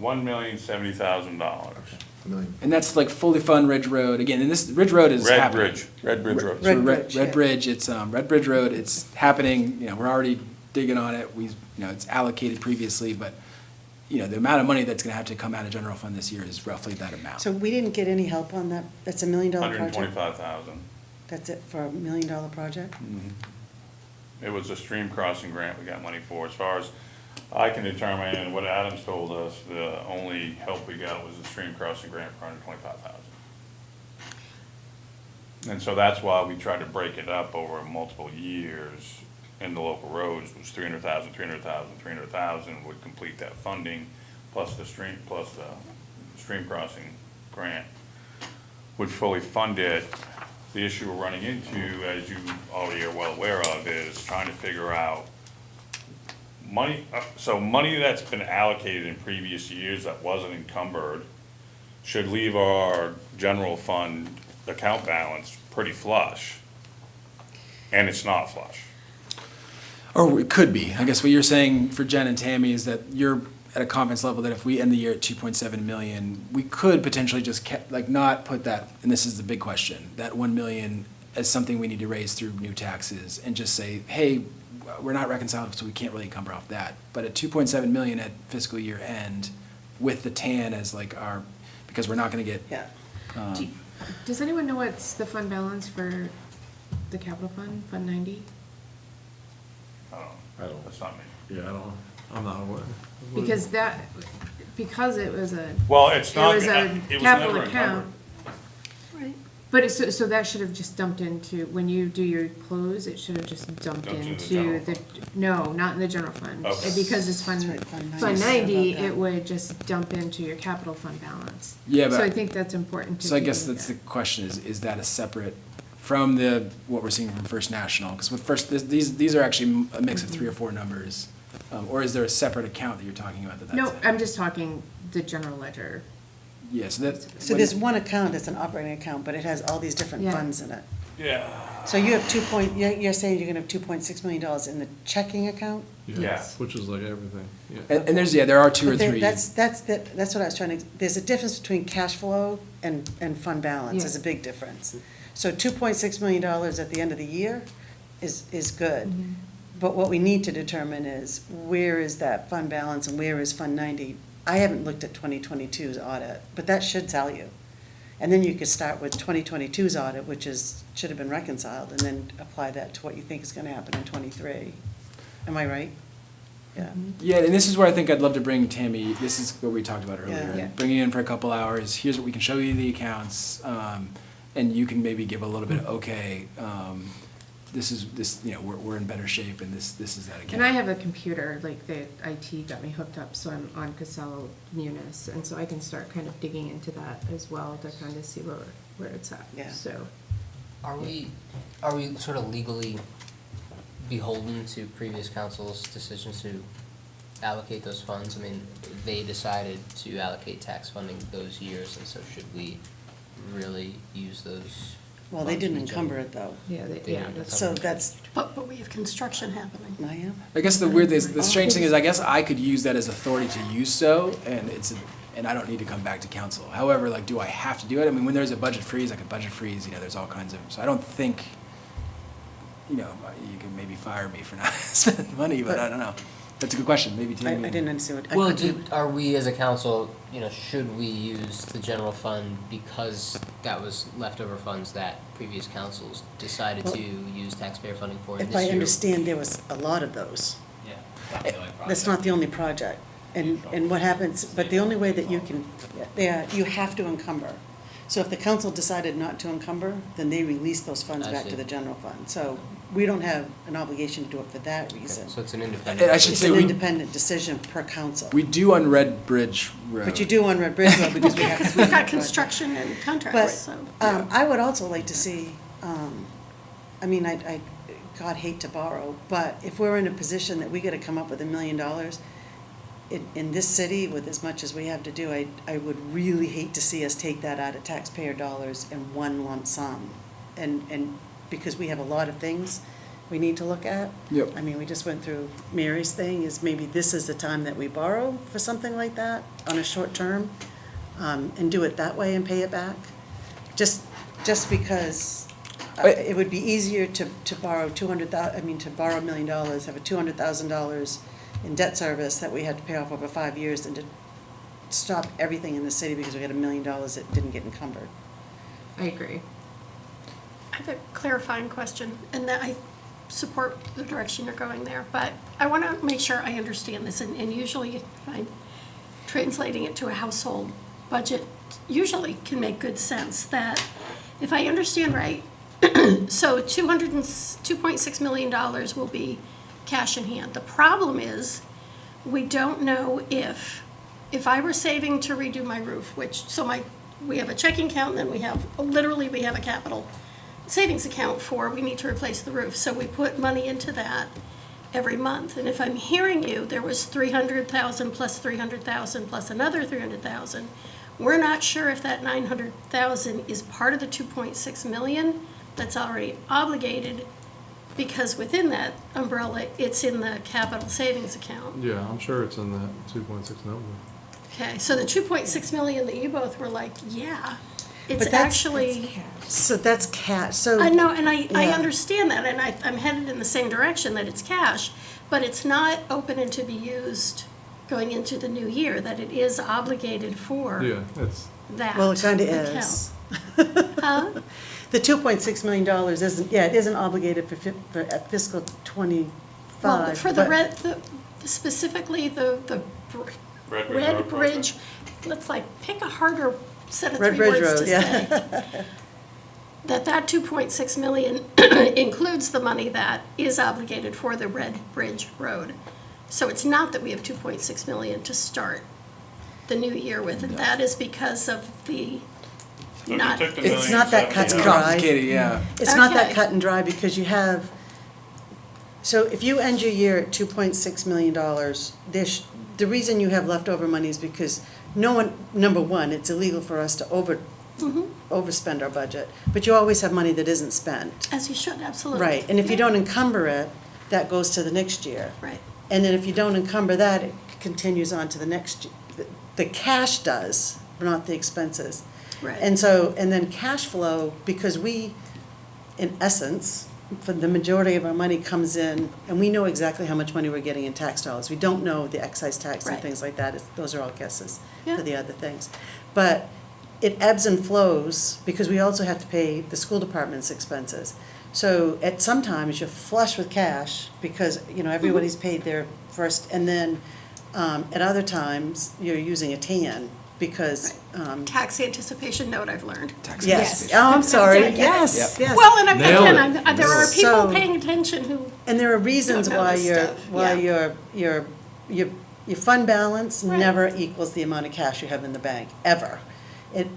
$1,070,000. $1 million. and that's like fully fund Ridge Road, again, and this, Ridge Road is Red happening. Bridge Road. So Red Bridge, yeah. Red Bridge, it's, Red Bridge Road, it's happening, we're already digging on it, it's allocated previously, but, the amount of money that's gonna have to come out of general fund this year is roughly that amount. So we didn't get any help on that? That's $1 million project? 125,000. That's it for a $1 million project? It was a stream crossing grant we got money for. As far as I can determine, and what Adams told us, the only help we got was the stream crossing grant for 125,000. And so that's why we tried to break it up over multiple years in the local roads, was 300,000, 300,000, 300,000 would complete that funding, plus the stream crossing grant would fully fund it. The issue we're running into, as you already are well aware of, is trying to figure out money, so money that's been allocated in previous years that wasn't encumbered should leave our general fund account balance pretty flush, and it's not flush. Or it could be. I guess what you're saying for Jen and Tammy is that you're at a confidence level that if we end the year at 2.7 million, we could potentially just not put that, and this is the big question, that 1 million as something we need to raise through new taxes, and just say, hey, we're not reconciled, so we can't really encumber off that. But at 2.7 million at fiscal year end, with the TAN as like our, because we're not gonna get. Yeah. Does anyone know what's the fund balance for the capital fund, Fund 90? I don't. That's not me. Yeah, I don't, I'm not aware. Because because it was a. Well, it's not, It was a it was capital never account. encumbered. Right. But so that should have just dumped into, when you do your close, it should have just dumped Dumped into the into general the, no, not in the general fund. Okay. Because it's That's Fund, right, Fund 90. Fund Sorry 90, about that. it would just dump into your capital fund balance. Yeah, So I but, think that's important to. so I guess keep that's the that. question is that a separate, from what we're seeing from First National? Because with First, these are actually a mix of 3 or 4 numbers. Or is there a separate account that you're talking about that's? No, I'm just talking the general ledger. Yeah, so that. So there's one account that's an operating account, but it has all these different Yeah. funds in it. Yeah. So you have you're saying you're gonna have $2.6 million in the checking account? Yeah. Which is like everything, yeah. And there are 2 or But there- 3. That's what I was trying to, there's a difference between cash flow and fund balance, Yeah. there's a big difference. So $2.6 million at the end of the year is good. Mm-hmm. But what we need to determine is, where is that fund balance and where is Fund 90? I haven't looked at 2022's audit, but that should tell you. And then you could start with 2022's audit, which should have been reconciled, and then apply that to what you think is gonna happen in '23. Am I right? Yeah. Yeah, and this is where I think I'd love to bring Tammy, this is what we talked about earlier. Yeah. Bring you in for a couple hours, here's what we can show you the accounts, and you can maybe give a little bit of, okay, we're in better shape and this is that account. And I have a computer, like the IT got me hooked up, so I'm on Casella Munis, and so I can start kind of digging into that as well to kind of see where it's at. Yeah. So, Are we sort of legally beholden to previous council's decisions to allocate those funds? I mean, they decided to allocate tax funding those years, and so should we really use those? Well, they funds didn't from the encumber general- it, though. yeah, that's. So that's, But we have construction happening. I am. I guess the strange thing is, I guess I could use that as authority to use so, and I don't need to come back to council. However, like, do I have to do it? I mean, when there's a budget freeze, like a budget freeze, there's all kinds of, so I don't think, you can maybe fire me for not spending money, but I don't know. That's a good question, maybe I Tammy. didn't understand what. I Well, couldn't- are we as a council, should we use the general fund because that was leftover funds that previous councils decided Well, to use taxpayer funding for, and If this I year? understand, there was a lot of those. Yeah. That's not the only project. And what happens, but the only way that you can, you have to encumber. So if the council decided not to encumber, then they release those funds I back see. to the general fund. So we don't have an obligation to do it for that reason. So it's an independent. I should It's say an we- independent decision per council. We do on Red Bridge Road. But you do on Red Bridge Road because we have. Because we've got construction and contracts, so. But I would also like to see, I God hate to borrow, but if we're in a position that we gotta come up with $1 million in this city with as much as we have to do, I would really hate to see us take that out of taxpayer dollars in one lump sum. And because we have a lot of things we need to look at. Yep. I mean, we just went through Mary's thing, is maybe this is the time that we borrow for something like that on a short term, and do it that way and pay it back. Just because it would be easier to borrow to borrow $1 million, have a $200,000 in debt service that we had to pay off over 5 years, than to stop everything in the city because we had $1 million that didn't get encumbered. I agree. I have a clarifying question, and that I support the direction you're going there, but I want to make sure I understand this, and usually translating it to a household budget usually can make good sense, that if I understand right, So $2.6 million will be cash in hand. The problem is, we don't know if I were saving to redo my roof, we have a checking account, and then we have a capital savings account we need to replace the roof. So we put money into that every month. And if I'm hearing you, there was 300,000 plus 300,000 plus another 300,000. We're not sure if that 900,000 is part of the 2.6 million that's already obligated, because within that umbrella, it's in the capital savings account. Yeah, I'm sure it's in that 2.6 number. Okay, so the 2.6 million that you both were like, yeah, it's But that's- actually. So that's cash, so. I know, and I Yeah. understand that, and I'm headed in the same direction, that it's cash, but it's not open and to be used going into the new year, that it is obligated for Yeah, it's, that. Well, it kind of account. is. Huh? The $2.6 million isn't, yeah, it isn't obligated for fiscal Well, '25. for specifically the Red Red Road Bridge, let's pick a harder set of Red three Bridge words Road, to yeah. say. That 2.6 million includes the money that is obligated for the Red Bridge Road. So it's not that we have 2.6 million to start the new year with, and that is because of the So if you not. took the It's not that cut and 1,070,000 dry. Complicated, yeah. It's not that Okay. cut and dry because you have, so if you end your year at $2.6 million, the reason you have leftover money is because number one, it's illegal for us to overspend our budget, but you always have money that isn't spent. As you should, absolutely. Right, and if you don't encumber it, that goes to the next year. Right. And then if you don't encumber that, it continues on to the next, the cash does, but not the expenses. Right. And so, and then cash flow, because we, in essence, for the majority of our money comes in, and we know exactly how much money we're getting in tax dollars. We don't know the excise tax and Right. things like that. Those are all guesses Yeah. for the other things. But it ebbs and flows because we also have to pay the school department's expenses. So at sometimes you're flush with cash because, everybody's paid their first, and then at other times, you're using a TAN because, Tax anticipation note, I've learned. Tax yes, anticipation. oh, I'm sorry, Yeah, yeah. yes, yes. Well, and Nailed it. there are people So- paying attention who, And there are reasons Don't know why this stuff, yeah. your fund balance Right. never equals the amount of cash you have in the bank, ever.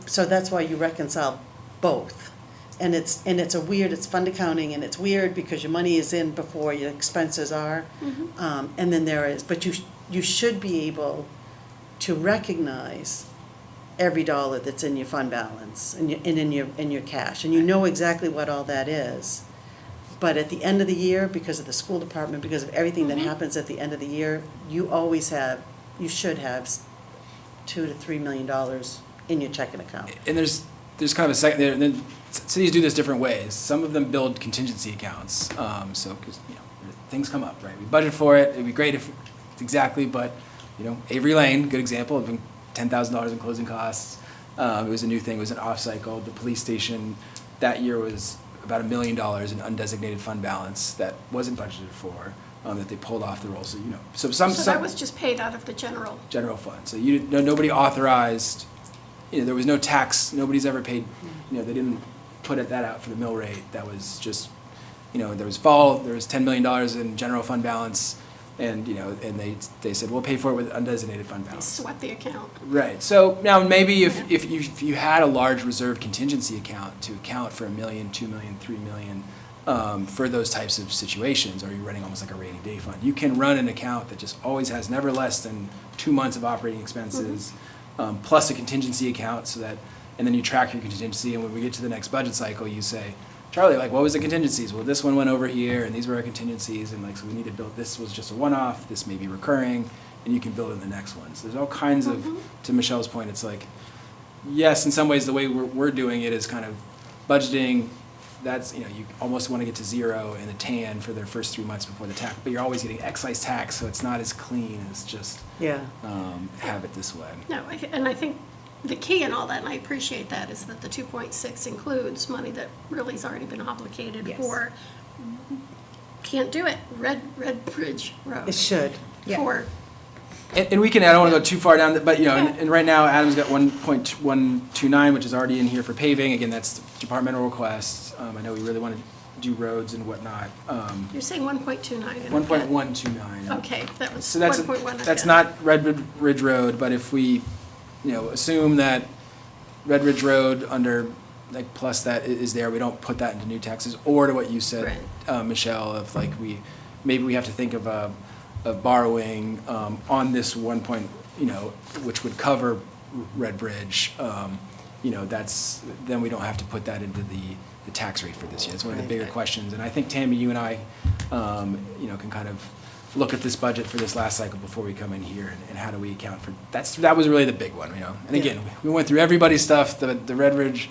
So that's why you reconcile both. And it's it's fund accounting, and it's weird because your money is in before your expenses are. And then but you should be able to recognize every dollar that's in your fund balance and in your cash, and you know exactly what all that is. But at the end of the year, because of the school department, because of everything that happens at the end of the year, you should have $2 to $3 million in your checking account. And there's kind of a second there, and then cities do this different ways. Some of them build contingency accounts, so, because, things come up, right? We budget for it, it'd be great if it's exactly, but, Avery Lane, good example, of $10,000 in closing costs. It was a new thing, it was an off-cycle. The police station that year was about $1 million in undesignated fund balance that wasn't budgeted for, that they pulled off the roll, so, so so that was just paid out of the general. general fund. So nobody authorized, there was no tax, nobody's ever paid, they didn't put that out for the mill rate. That was just, there was $10 million in general fund balance, and, and they said, we'll pay for it with undesignated fund balance. Sweat the account. Right, so now maybe if you had a large reserve contingency account to account for $1 million, $2 million, $3 million, for those types of situations, or you're running almost like a rainy day fund, you can run an account that just always has never less than 2 months of operating expenses, plus a contingency account, so that, and then you track your contingency, and when we get to the next budget cycle, you say, Charlie, what was the contingencies? Well, this one went over here, and these were our contingencies, and so we need to build, this was just a one-off, this may be recurring, and you can build in the next one. So there's all kinds of, to Michelle's point, it's yes, in some ways, the way we're doing it is kind of budgeting. That's, you almost want to get to zero in the TAN for their first 3 months before the tax, but you're always getting excise tax, so it's not as clean as just have it this way. No, and I think the key in all that, and I appreciate that, is that the 2.6 includes money that really has already been obligated Yes. for, can't do it, Red Bridge Road. It should. For And we can, I don't want to go too far down, but, and right now, Adam's got 1.129, which is already in here for paving. Again, that's departmental requests. I know we really want to do roads and whatnot. You're saying 1.29. 1.129. Okay, that was So 1.1. that's not Red Ridge Road, but if we, assume that Red Ridge Road under, like, plus that is there, we don't put that into new taxes, or to what you said, Michelle, of like, maybe we have to think of borrowing on this which would cover Red Bridge, then we don't have to put that into the tax rate for this year. It's one of the bigger questions, and I think, Tammy, you and I, can kind of look at this budget for this last cycle before we come in here, and how do we account for, that was really the big one, And again, we went through everybody's stuff, the Red Ridge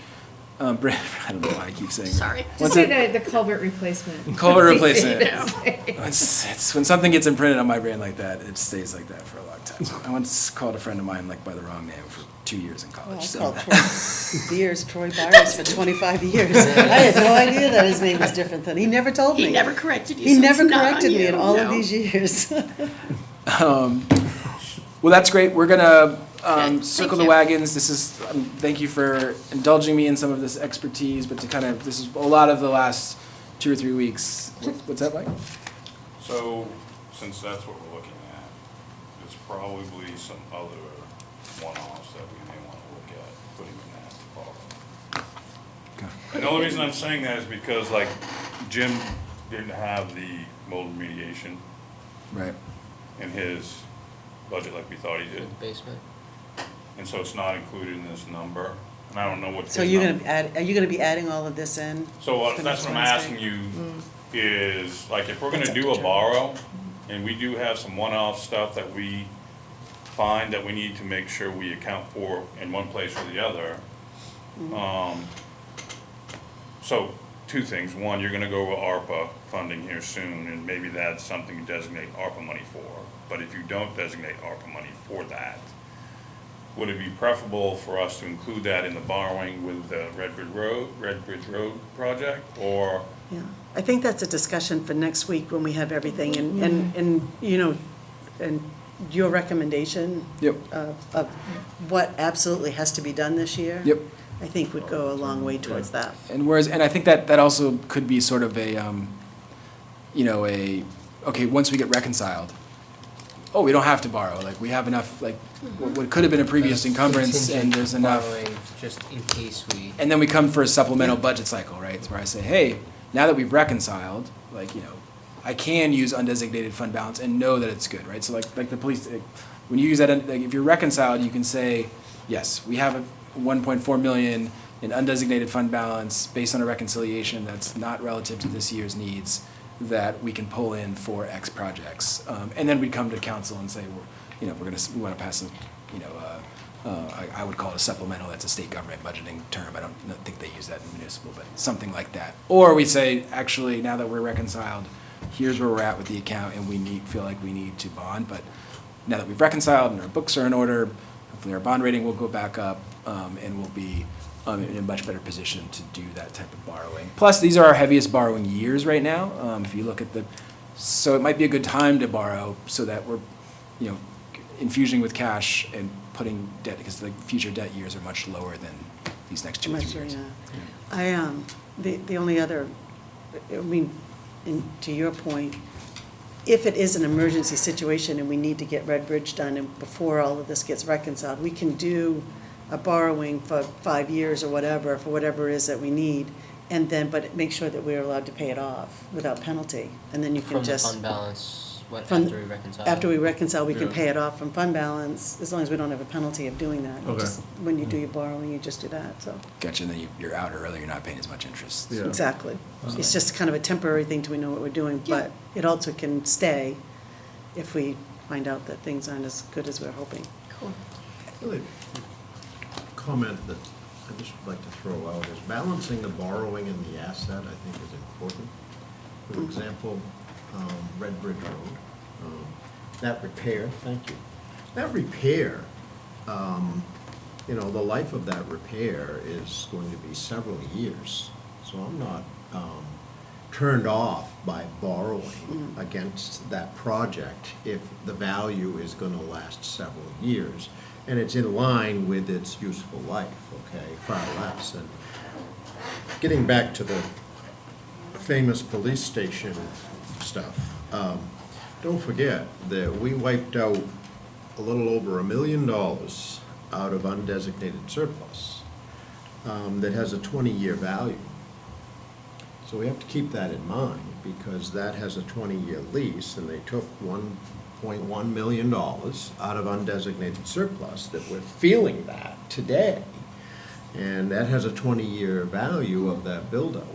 bridge, I don't know why I keep saying that. Sorry. Just say the culvert replacement. Culvert replacement. Yeah. It's when something gets imprinted on my brain like that, it stays like that for a long time. I once called a friend of mine by the wrong name for 2 years in college. I called Troy Byers for 25 years. I had no idea that his name was different than, he never told me. He never corrected you. He so never it's not on corrected me in you. all No. of these years. Well, that's great. We're gonna Okay, circle thank the you. wagons. This is, thank you for indulging me in some of this expertise, but this is a lot of the last 2 or 3 weeks. What's that like? So, since that's what we're looking at, there's probably some other one-offs that we may want to look at putting in that department. Okay. And the only reason I'm saying that is because, like, Jim didn't have the mold remediation Right. in his budget like we thought he did. Basement. And so it's not included in this number, and I don't know what. So his you're number- are you gonna be adding all of this in? So for that's next what I'm Wednesday? asking you, is, like, if we're gonna That's up do to a Joe. borrow, and we do have some one-off stuff that we find that we need to make sure we account for in one place or the other. So, 2 things. One, you're gonna go with ARPA funding here soon, and maybe that's something you designate ARPA money for. But if you don't designate ARPA money for that, would it be preferable for us to include that in the borrowing with the Red Bridge Road project, or? Yeah, I think that's a discussion for next week when we have everything, and and your recommendation Yep. of what absolutely has to be done this year. Yep. I think would go a long way towards that. And I think that also could be sort of okay, once we get reconciled, we don't have to borrow, like, we have enough, like, what could have been a previous encumbrance, and there's enough. Borrowing, just in case we. And then we come for a supplemental budget cycle, right? It's where I say, hey, now that we've reconciled, like, I can use undesignated fund balance and know that it's good, right? So like the police, when you use that, like, if you're reconciled, you can say, yes, we have a 1.4 million in undesignated fund balance based on a reconciliation that's not relative to this year's needs, that we can pull in for X projects. And then we'd come to council and say, we want to pass I would call it a supplemental, that's a state government budgeting term. I don't think they use that in municipal, but something like that. Or we say, actually, now that we're reconciled, here's where we're at with the account, and feel like we need to bond. But now that we've reconciled and our books are in order, hopefully our bond rating will go back up, and we'll be in a much better position to do that type of borrowing. Plus, these are our heaviest borrowing years right now. If you look at so it might be a good time to borrow so that we're, infusing with cash and putting debt, because the future debt years are much lower than these next 2 or 3 years. The only other, to your point, if it is an emergency situation and we need to get Red Bridge done and before all of this gets reconciled, we can do a borrowing for 5 years or whatever, for whatever it is that we need, and then, but make sure that we're allowed to pay it off without penalty, and then you can From the just. fund balance, From- after we reconcile? After we reconcile, we can Yeah. pay it off from fund balance, as long as we don't have a penalty of doing that. You Okay. just- When you do your borrowing, you just do that, so. Gotcha, and then you're out early, you're not paying as much interest. Yeah. Exactly. It's just kind of a temporary thing till we know what we're doing, but it also can stay if we find out that things aren't as good as we're hoping. Cool. Really, comment that I just would like to throw out is balancing the borrowing and the asset, I think, is important. For example, Red Bridge Road, that repair, thank you. That repair, the life of that repair is going to be several years. So I'm not turned off by borrowing against that project if the value is gonna last several years. And it's in line with its useful life, okay, far less. And getting back to the famous police station stuff, don't forget that we wiped out a little over $1 million out of undesignated surplus that has a 20-year value. So we have to keep that in mind, because that has a 20-year lease, and they took $1.1 million out of undesignated surplus that we're feeling that today. And that has a 20-year value of that build-out.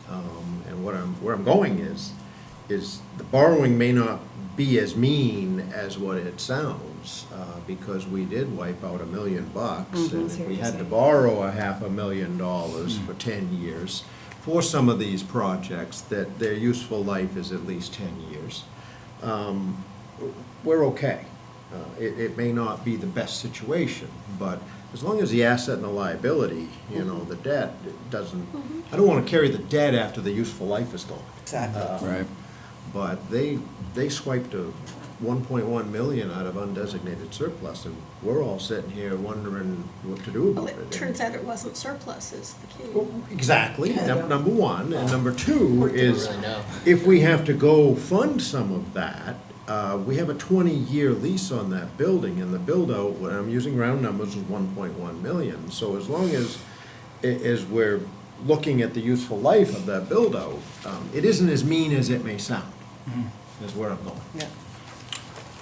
And where I'm going is the borrowing may not be as mean as what it sounds, because we did wipe out $1 million, and if we had to borrow $500,000 for 10 years for some of these projects, that their useful life is at least 10 years, we're okay. It may not be the best situation, but as long as the asset and the liability, the debt, it doesn't, I don't want to carry the debt after the useful life is gone. Exactly. Right. But they swiped a 1.1 million out of undesignated surplus, and we're all sitting here wondering what to do Well, about it it. turns out it wasn't surplus is the key. Well, exactly, number one, and number two We don't is, really know. if we have to go fund some of that, we have a 20-year lease on that building, and the build-out, what I'm using round numbers, is 1.1 million. So as long as we're looking at the useful life of that build-out, it isn't as mean as it may sound, is where I'm going. Yeah.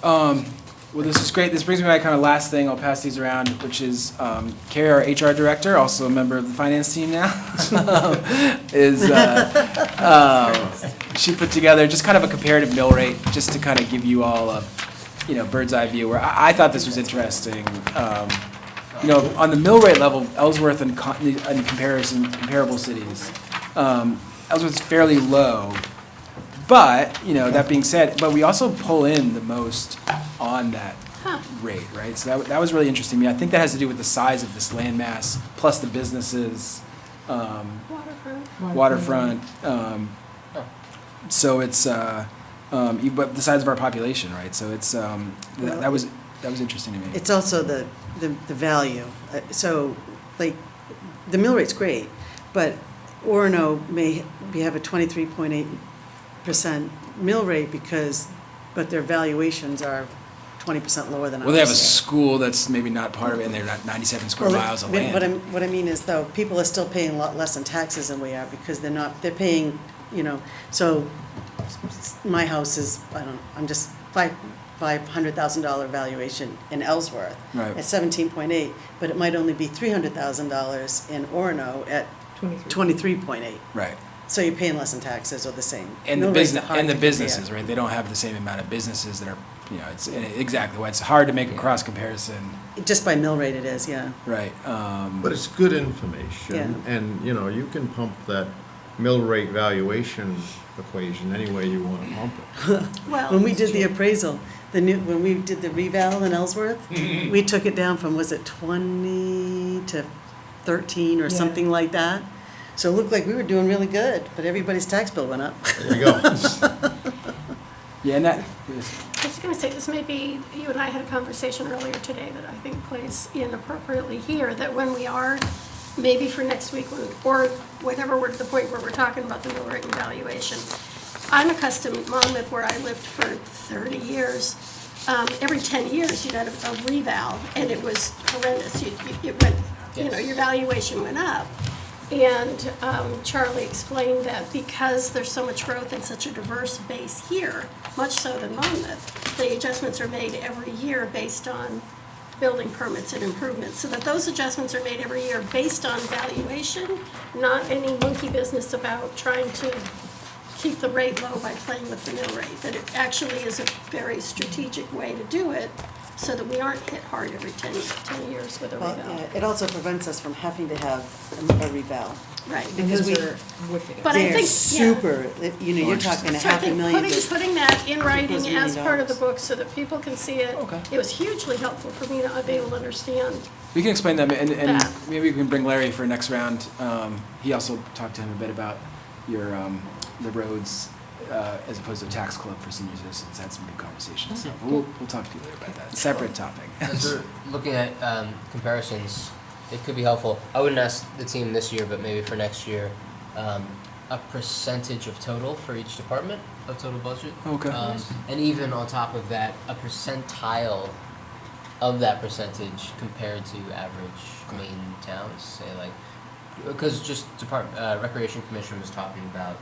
Well, this is great. This brings me to my kind of last thing. I'll pass these around, which is Carrie, our HR director, also a member of the finance team now, she put together just kind of a comparative mill rate, just to kind of give you all a, bird's eye view. Where I thought this was interesting. On the mill rate level, Ellsworth and comparable cities, Ellsworth's fairly low. But, that being said, but we also pull in the most on that rate, right? So that was really interesting to me. I think that has to do with the size of this landmass, plus the businesses, waterfront. So it's, but the size of our population, right? So it's, that was interesting to me. It's also the value. So, like, the mill rate's great, but Orono may have a 23.8% mill rate but their valuations are 20% lower than ours. Well, they have a school that's maybe not part of it, and they're not 97 square miles of land. What I mean is, though, people are still paying a lot less in taxes than we are, because they're paying, so my house is, I'm just $500,000 valuation in Ellsworth Right. at 17.8, but it might only be $300,000 in Orono at 23.8. Right. So you're paying less in taxes, or the same. And the Mill rates business, are hard and the to compare. businesses, right? They don't have the same amount of businesses that are, it's exactly why it's hard to make a cross comparison, Just by mill rate it is, yeah. right? But it's good information, Yeah. and, you can pump that mill rate valuation equation any way you want to pump it. Well, When we did the appraisal, when we did the reval in Ellsworth, we took it down from, was it 20 to 13 or something like that? So it looked like we were doing really good, but everybody's tax bill went up. There you go. Yeah, and that, I was going to say, this may be, you and I had a conversation earlier today that I think plays in appropriately here, that when we are, maybe for next week, or whenever we're at the point where we're talking about the mill rate and valuation, I'm accustomed in Monmouth, where I lived for 30 years, every 10 years you'd have a reval, and it was horrendous. It went, your valuation went up. And Charlie explained that because there's so much growth and such a diverse base here, much so than Monmouth, the adjustments are made every year based on building permits and improvements. So that those adjustments are made every year based on valuation, not any monkey business about trying to keep the rate low by playing with the mill rate. That it actually is a very strategic way to do it, so that we aren't hit hard every 10 years with a Well, reval. yeah, it also prevents us from having to have a reval. Right. Because we, But I they're think, super, you're talking So I think $500,000. putting that in writing $2 as part of the million. book so that people can see it. Okay. It was hugely helpful for me to be able to understand. we can explain that, and That. maybe we can bring Larry for next round. He also talked to him a bit about, the roads as opposed to a tax club for senior citizens. Had some good conversations. So we'll talk to you later about that. Separate topic. As we're looking at comparisons, it could be helpful. I wouldn't ask the team this year, but maybe for next year, a percentage of total for each department of total budget. Okay. And even on top of that, a percentile of that percentage compared to average main towns. Say like, because just Recreation Commission was talking about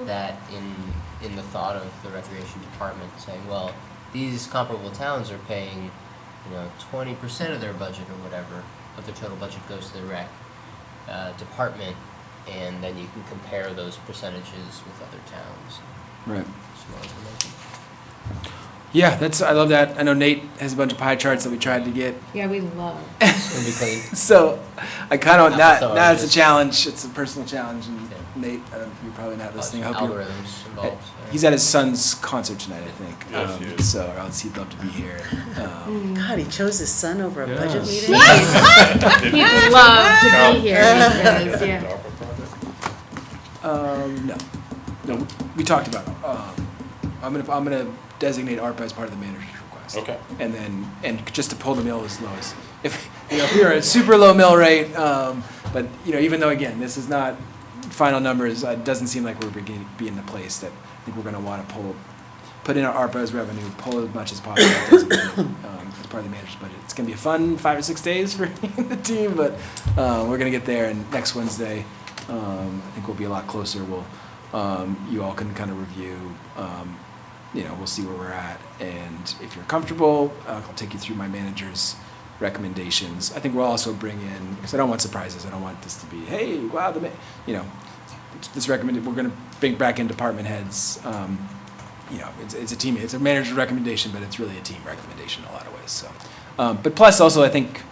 that in the thought of the Recreation Department, saying, well, these comparable towns are paying, 20% of their budget or whatever of their total budget goes to the rec department, and then you can compare those percentages with other towns. Right. Some more information. Yeah, I love that. I know Nate has a bunch of pie charts that we tried to get. Yeah, we love. It's gonna be clean. So I kind of, Not now it's a just- challenge. It's a personal challenge. And Yeah. Nate, you're probably not listening. I Lots hope of you're. algorithms involved. He's at his son's concert tonight, I think. Yes, he is. So or else he'd love to be here. God, he chose his son over a budget Yes. meeting? He'd love to be here, he says, yeah. No, we talked about it. I'm gonna designate ARPA as part of the manager's request. Okay. And just to pull the mill as low as, if you're at a super low mill rate, but, even though, again, this is not final numbers, it doesn't seem like we're beginning to be in the place that I think we're gonna wanna put in our ARPA as revenue, pull as much as possible as part of the manager's budget. It's gonna be a fun 5 or 6 days for the team, but, we're gonna get there, and next Wednesday, I think we'll be a lot closer. You all can kind of review, we'll see where we're at, and if you're comfortable, I'll take you through my manager's recommendations. I think we'll also bring in, because I don't want surprises. I don't want this to be, hey, wow, this recommended. We're going to bring back in department heads. It's a team. It's a manager's recommendation, but it's really a team recommendation in a lot of ways. So, but plus also, I think,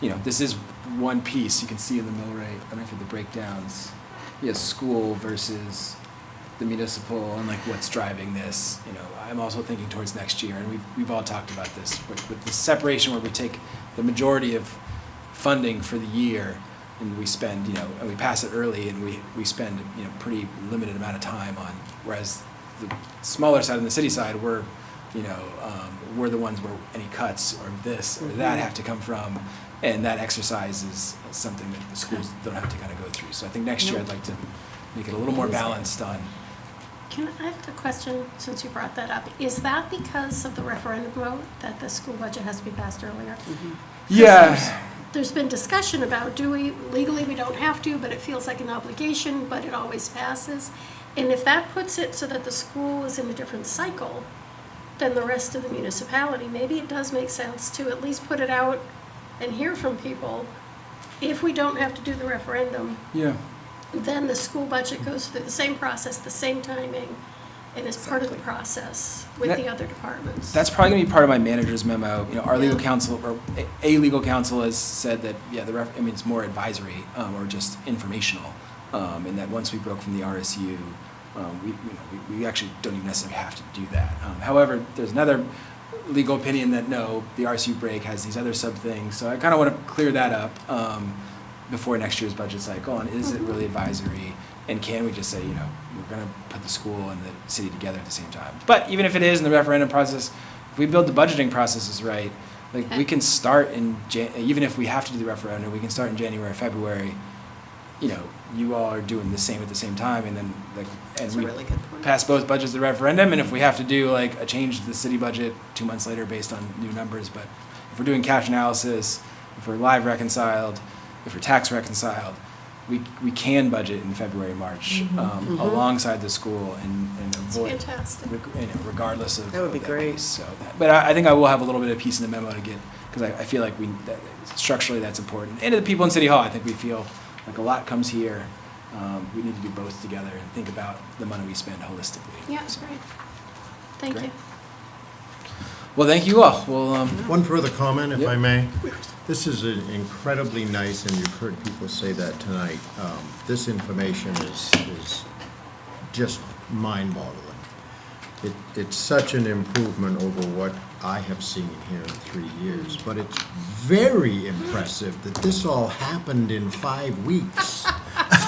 this is one piece you can see in the mill rate. I don't know if you have the breakdowns. School versus the municipal and like what's driving this. I'm also thinking towards next year, and we've all talked about this with the separation where we take the majority of funding for the year and we spend, and we pass it early and we spend, pretty limited amount of time on, whereas the smaller side and the city side, we're the ones where any cuts or this or that have to come from, and that exercise is something that the schools don't have to kind of go through. So I think next year I'd like to make it a little more balanced on. I have a question, since you brought that up. Is that because of the referendum vote, that the school budget has to be passed earlier? Yeah. There's been discussion about, legally we don't have to, but it feels like an obligation, but it always passes. And if that puts it so that the school is in a different cycle than the rest of the municipality, maybe it does make sense to at least put it out and hear from people. If we don't have to do the referendum, Yeah. then the school budget goes through the same process, the same timing, and is part of the process with the other departments. That's probably gonna be part of my manager's memo. Our legal Yeah. counsel, or a legal counsel has said that, it's more advisory, or just informational. And that once we broke from the RSU, we actually don't even necessarily have to do that. However, there's another legal opinion that no, the RSU break has these other sub things. So I kind of want to clear that up before next year's budget cycle. And is it really advisory? And can we just say, we're going to put the school and the city together at the same time? But even if it is in the referendum process, if we build the budgeting processes right, we can start even if we have to do the referendum, we can start in January, February. You all are doing the same at the same time, and then That's a we really good point. pass both budgets the referendum, and if we have to do a change to the city budget 2 months later based on new numbers, but if we're doing cash analysis, if we're live reconciled, if we're tax reconciled, we can budget in February, March, alongside the school and It's avoid, fantastic. regardless of That would be of great. piece. So, but I think I will have a little bit of piece in the memo to get, because I feel like structurally that's important. And to the people in City Hall, I think we feel like a lot comes here. We need to do both together and think about the money we spend holistically. Yeah, So, great. Thank Great. you. Well, thank you all. Well, One further comment, if Yep. I may. This is an incredibly nice, and you've heard people say that tonight, this information is just mind-boggling. It's such an improvement over what I have seen here in 3 years, but it's very impressive that this all happened in 5 weeks.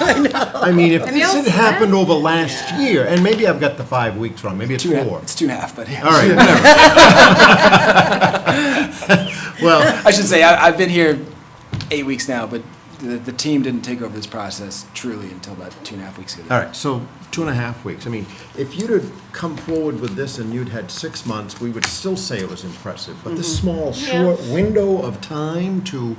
I mean, if And they this all had said- happened over last year, and maybe I've got the 5 weeks wrong, maybe it's 4. It's 2.5, but yeah. All right, whatever. Well, I should say, I've been here 8 weeks now, but the team didn't take over this process truly until about 2.5 weeks ago. all right, so 2.5 weeks. I mean, if you'd have come forward with this and you'd had 6 months, we would still say it was impressive. But this small, short window of time to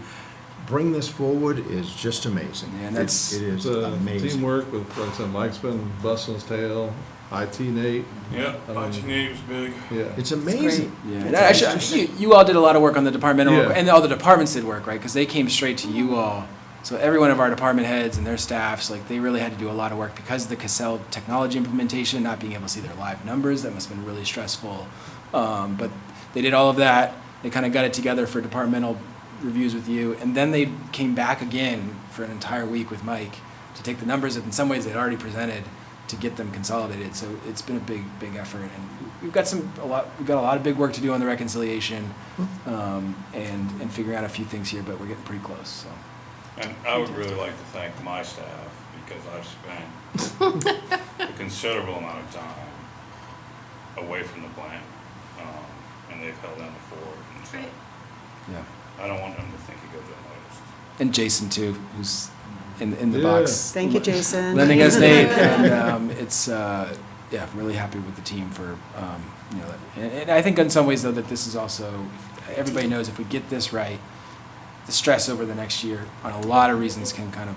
bring this forward is just amazing. Yeah, and that's- It is It's amazing. teamwork with, like I said, Mike's been busting his tail, IT Nate, Yeah, IT was big. yeah. It's amazing. Yeah, and actually, you all did a lot of work on the departmental, Yeah. and all the departments did work, right? Because they came straight to you all. So every one of our department heads and their staffs, like, they really had to do a lot of work because of the Cassell technology implementation, not being able to see their live numbers. That must have been really stressful. But they did all of that. They kind of got it together for departmental reviews with you, and then they came back again for an entire week with Mike to take the numbers that in some ways they'd already presented to get them consolidated. So it's been a big effort, and we've got a lot of big work to do on the reconciliation, and figuring out a few things here, but we're getting pretty close. So. And I would really like to thank my staff, because I've spent a considerable amount of time away from the plant, and they've held down the fort, and so Right. Yeah. I don't want them to think it goes unnoticed. And Jason too, who's in the Yeah. box. Thank you, Jason. Lending us Nate, and it's yeah, really happy with the team for and I think in some ways though that this is also, everybody knows if we get this right, the stress over the next year on a lot of reasons can kind of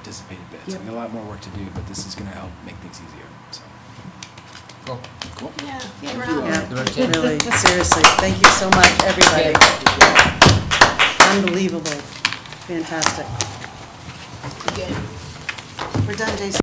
dissipate a bit. So we got a lot more work to do, but this is going to help make things easier. So Cool. cool. Yeah, yeah, we're Yeah, out. really, seriously, thank you so much, everybody. Unbelievable, fantastic. Good. We're done, Jason.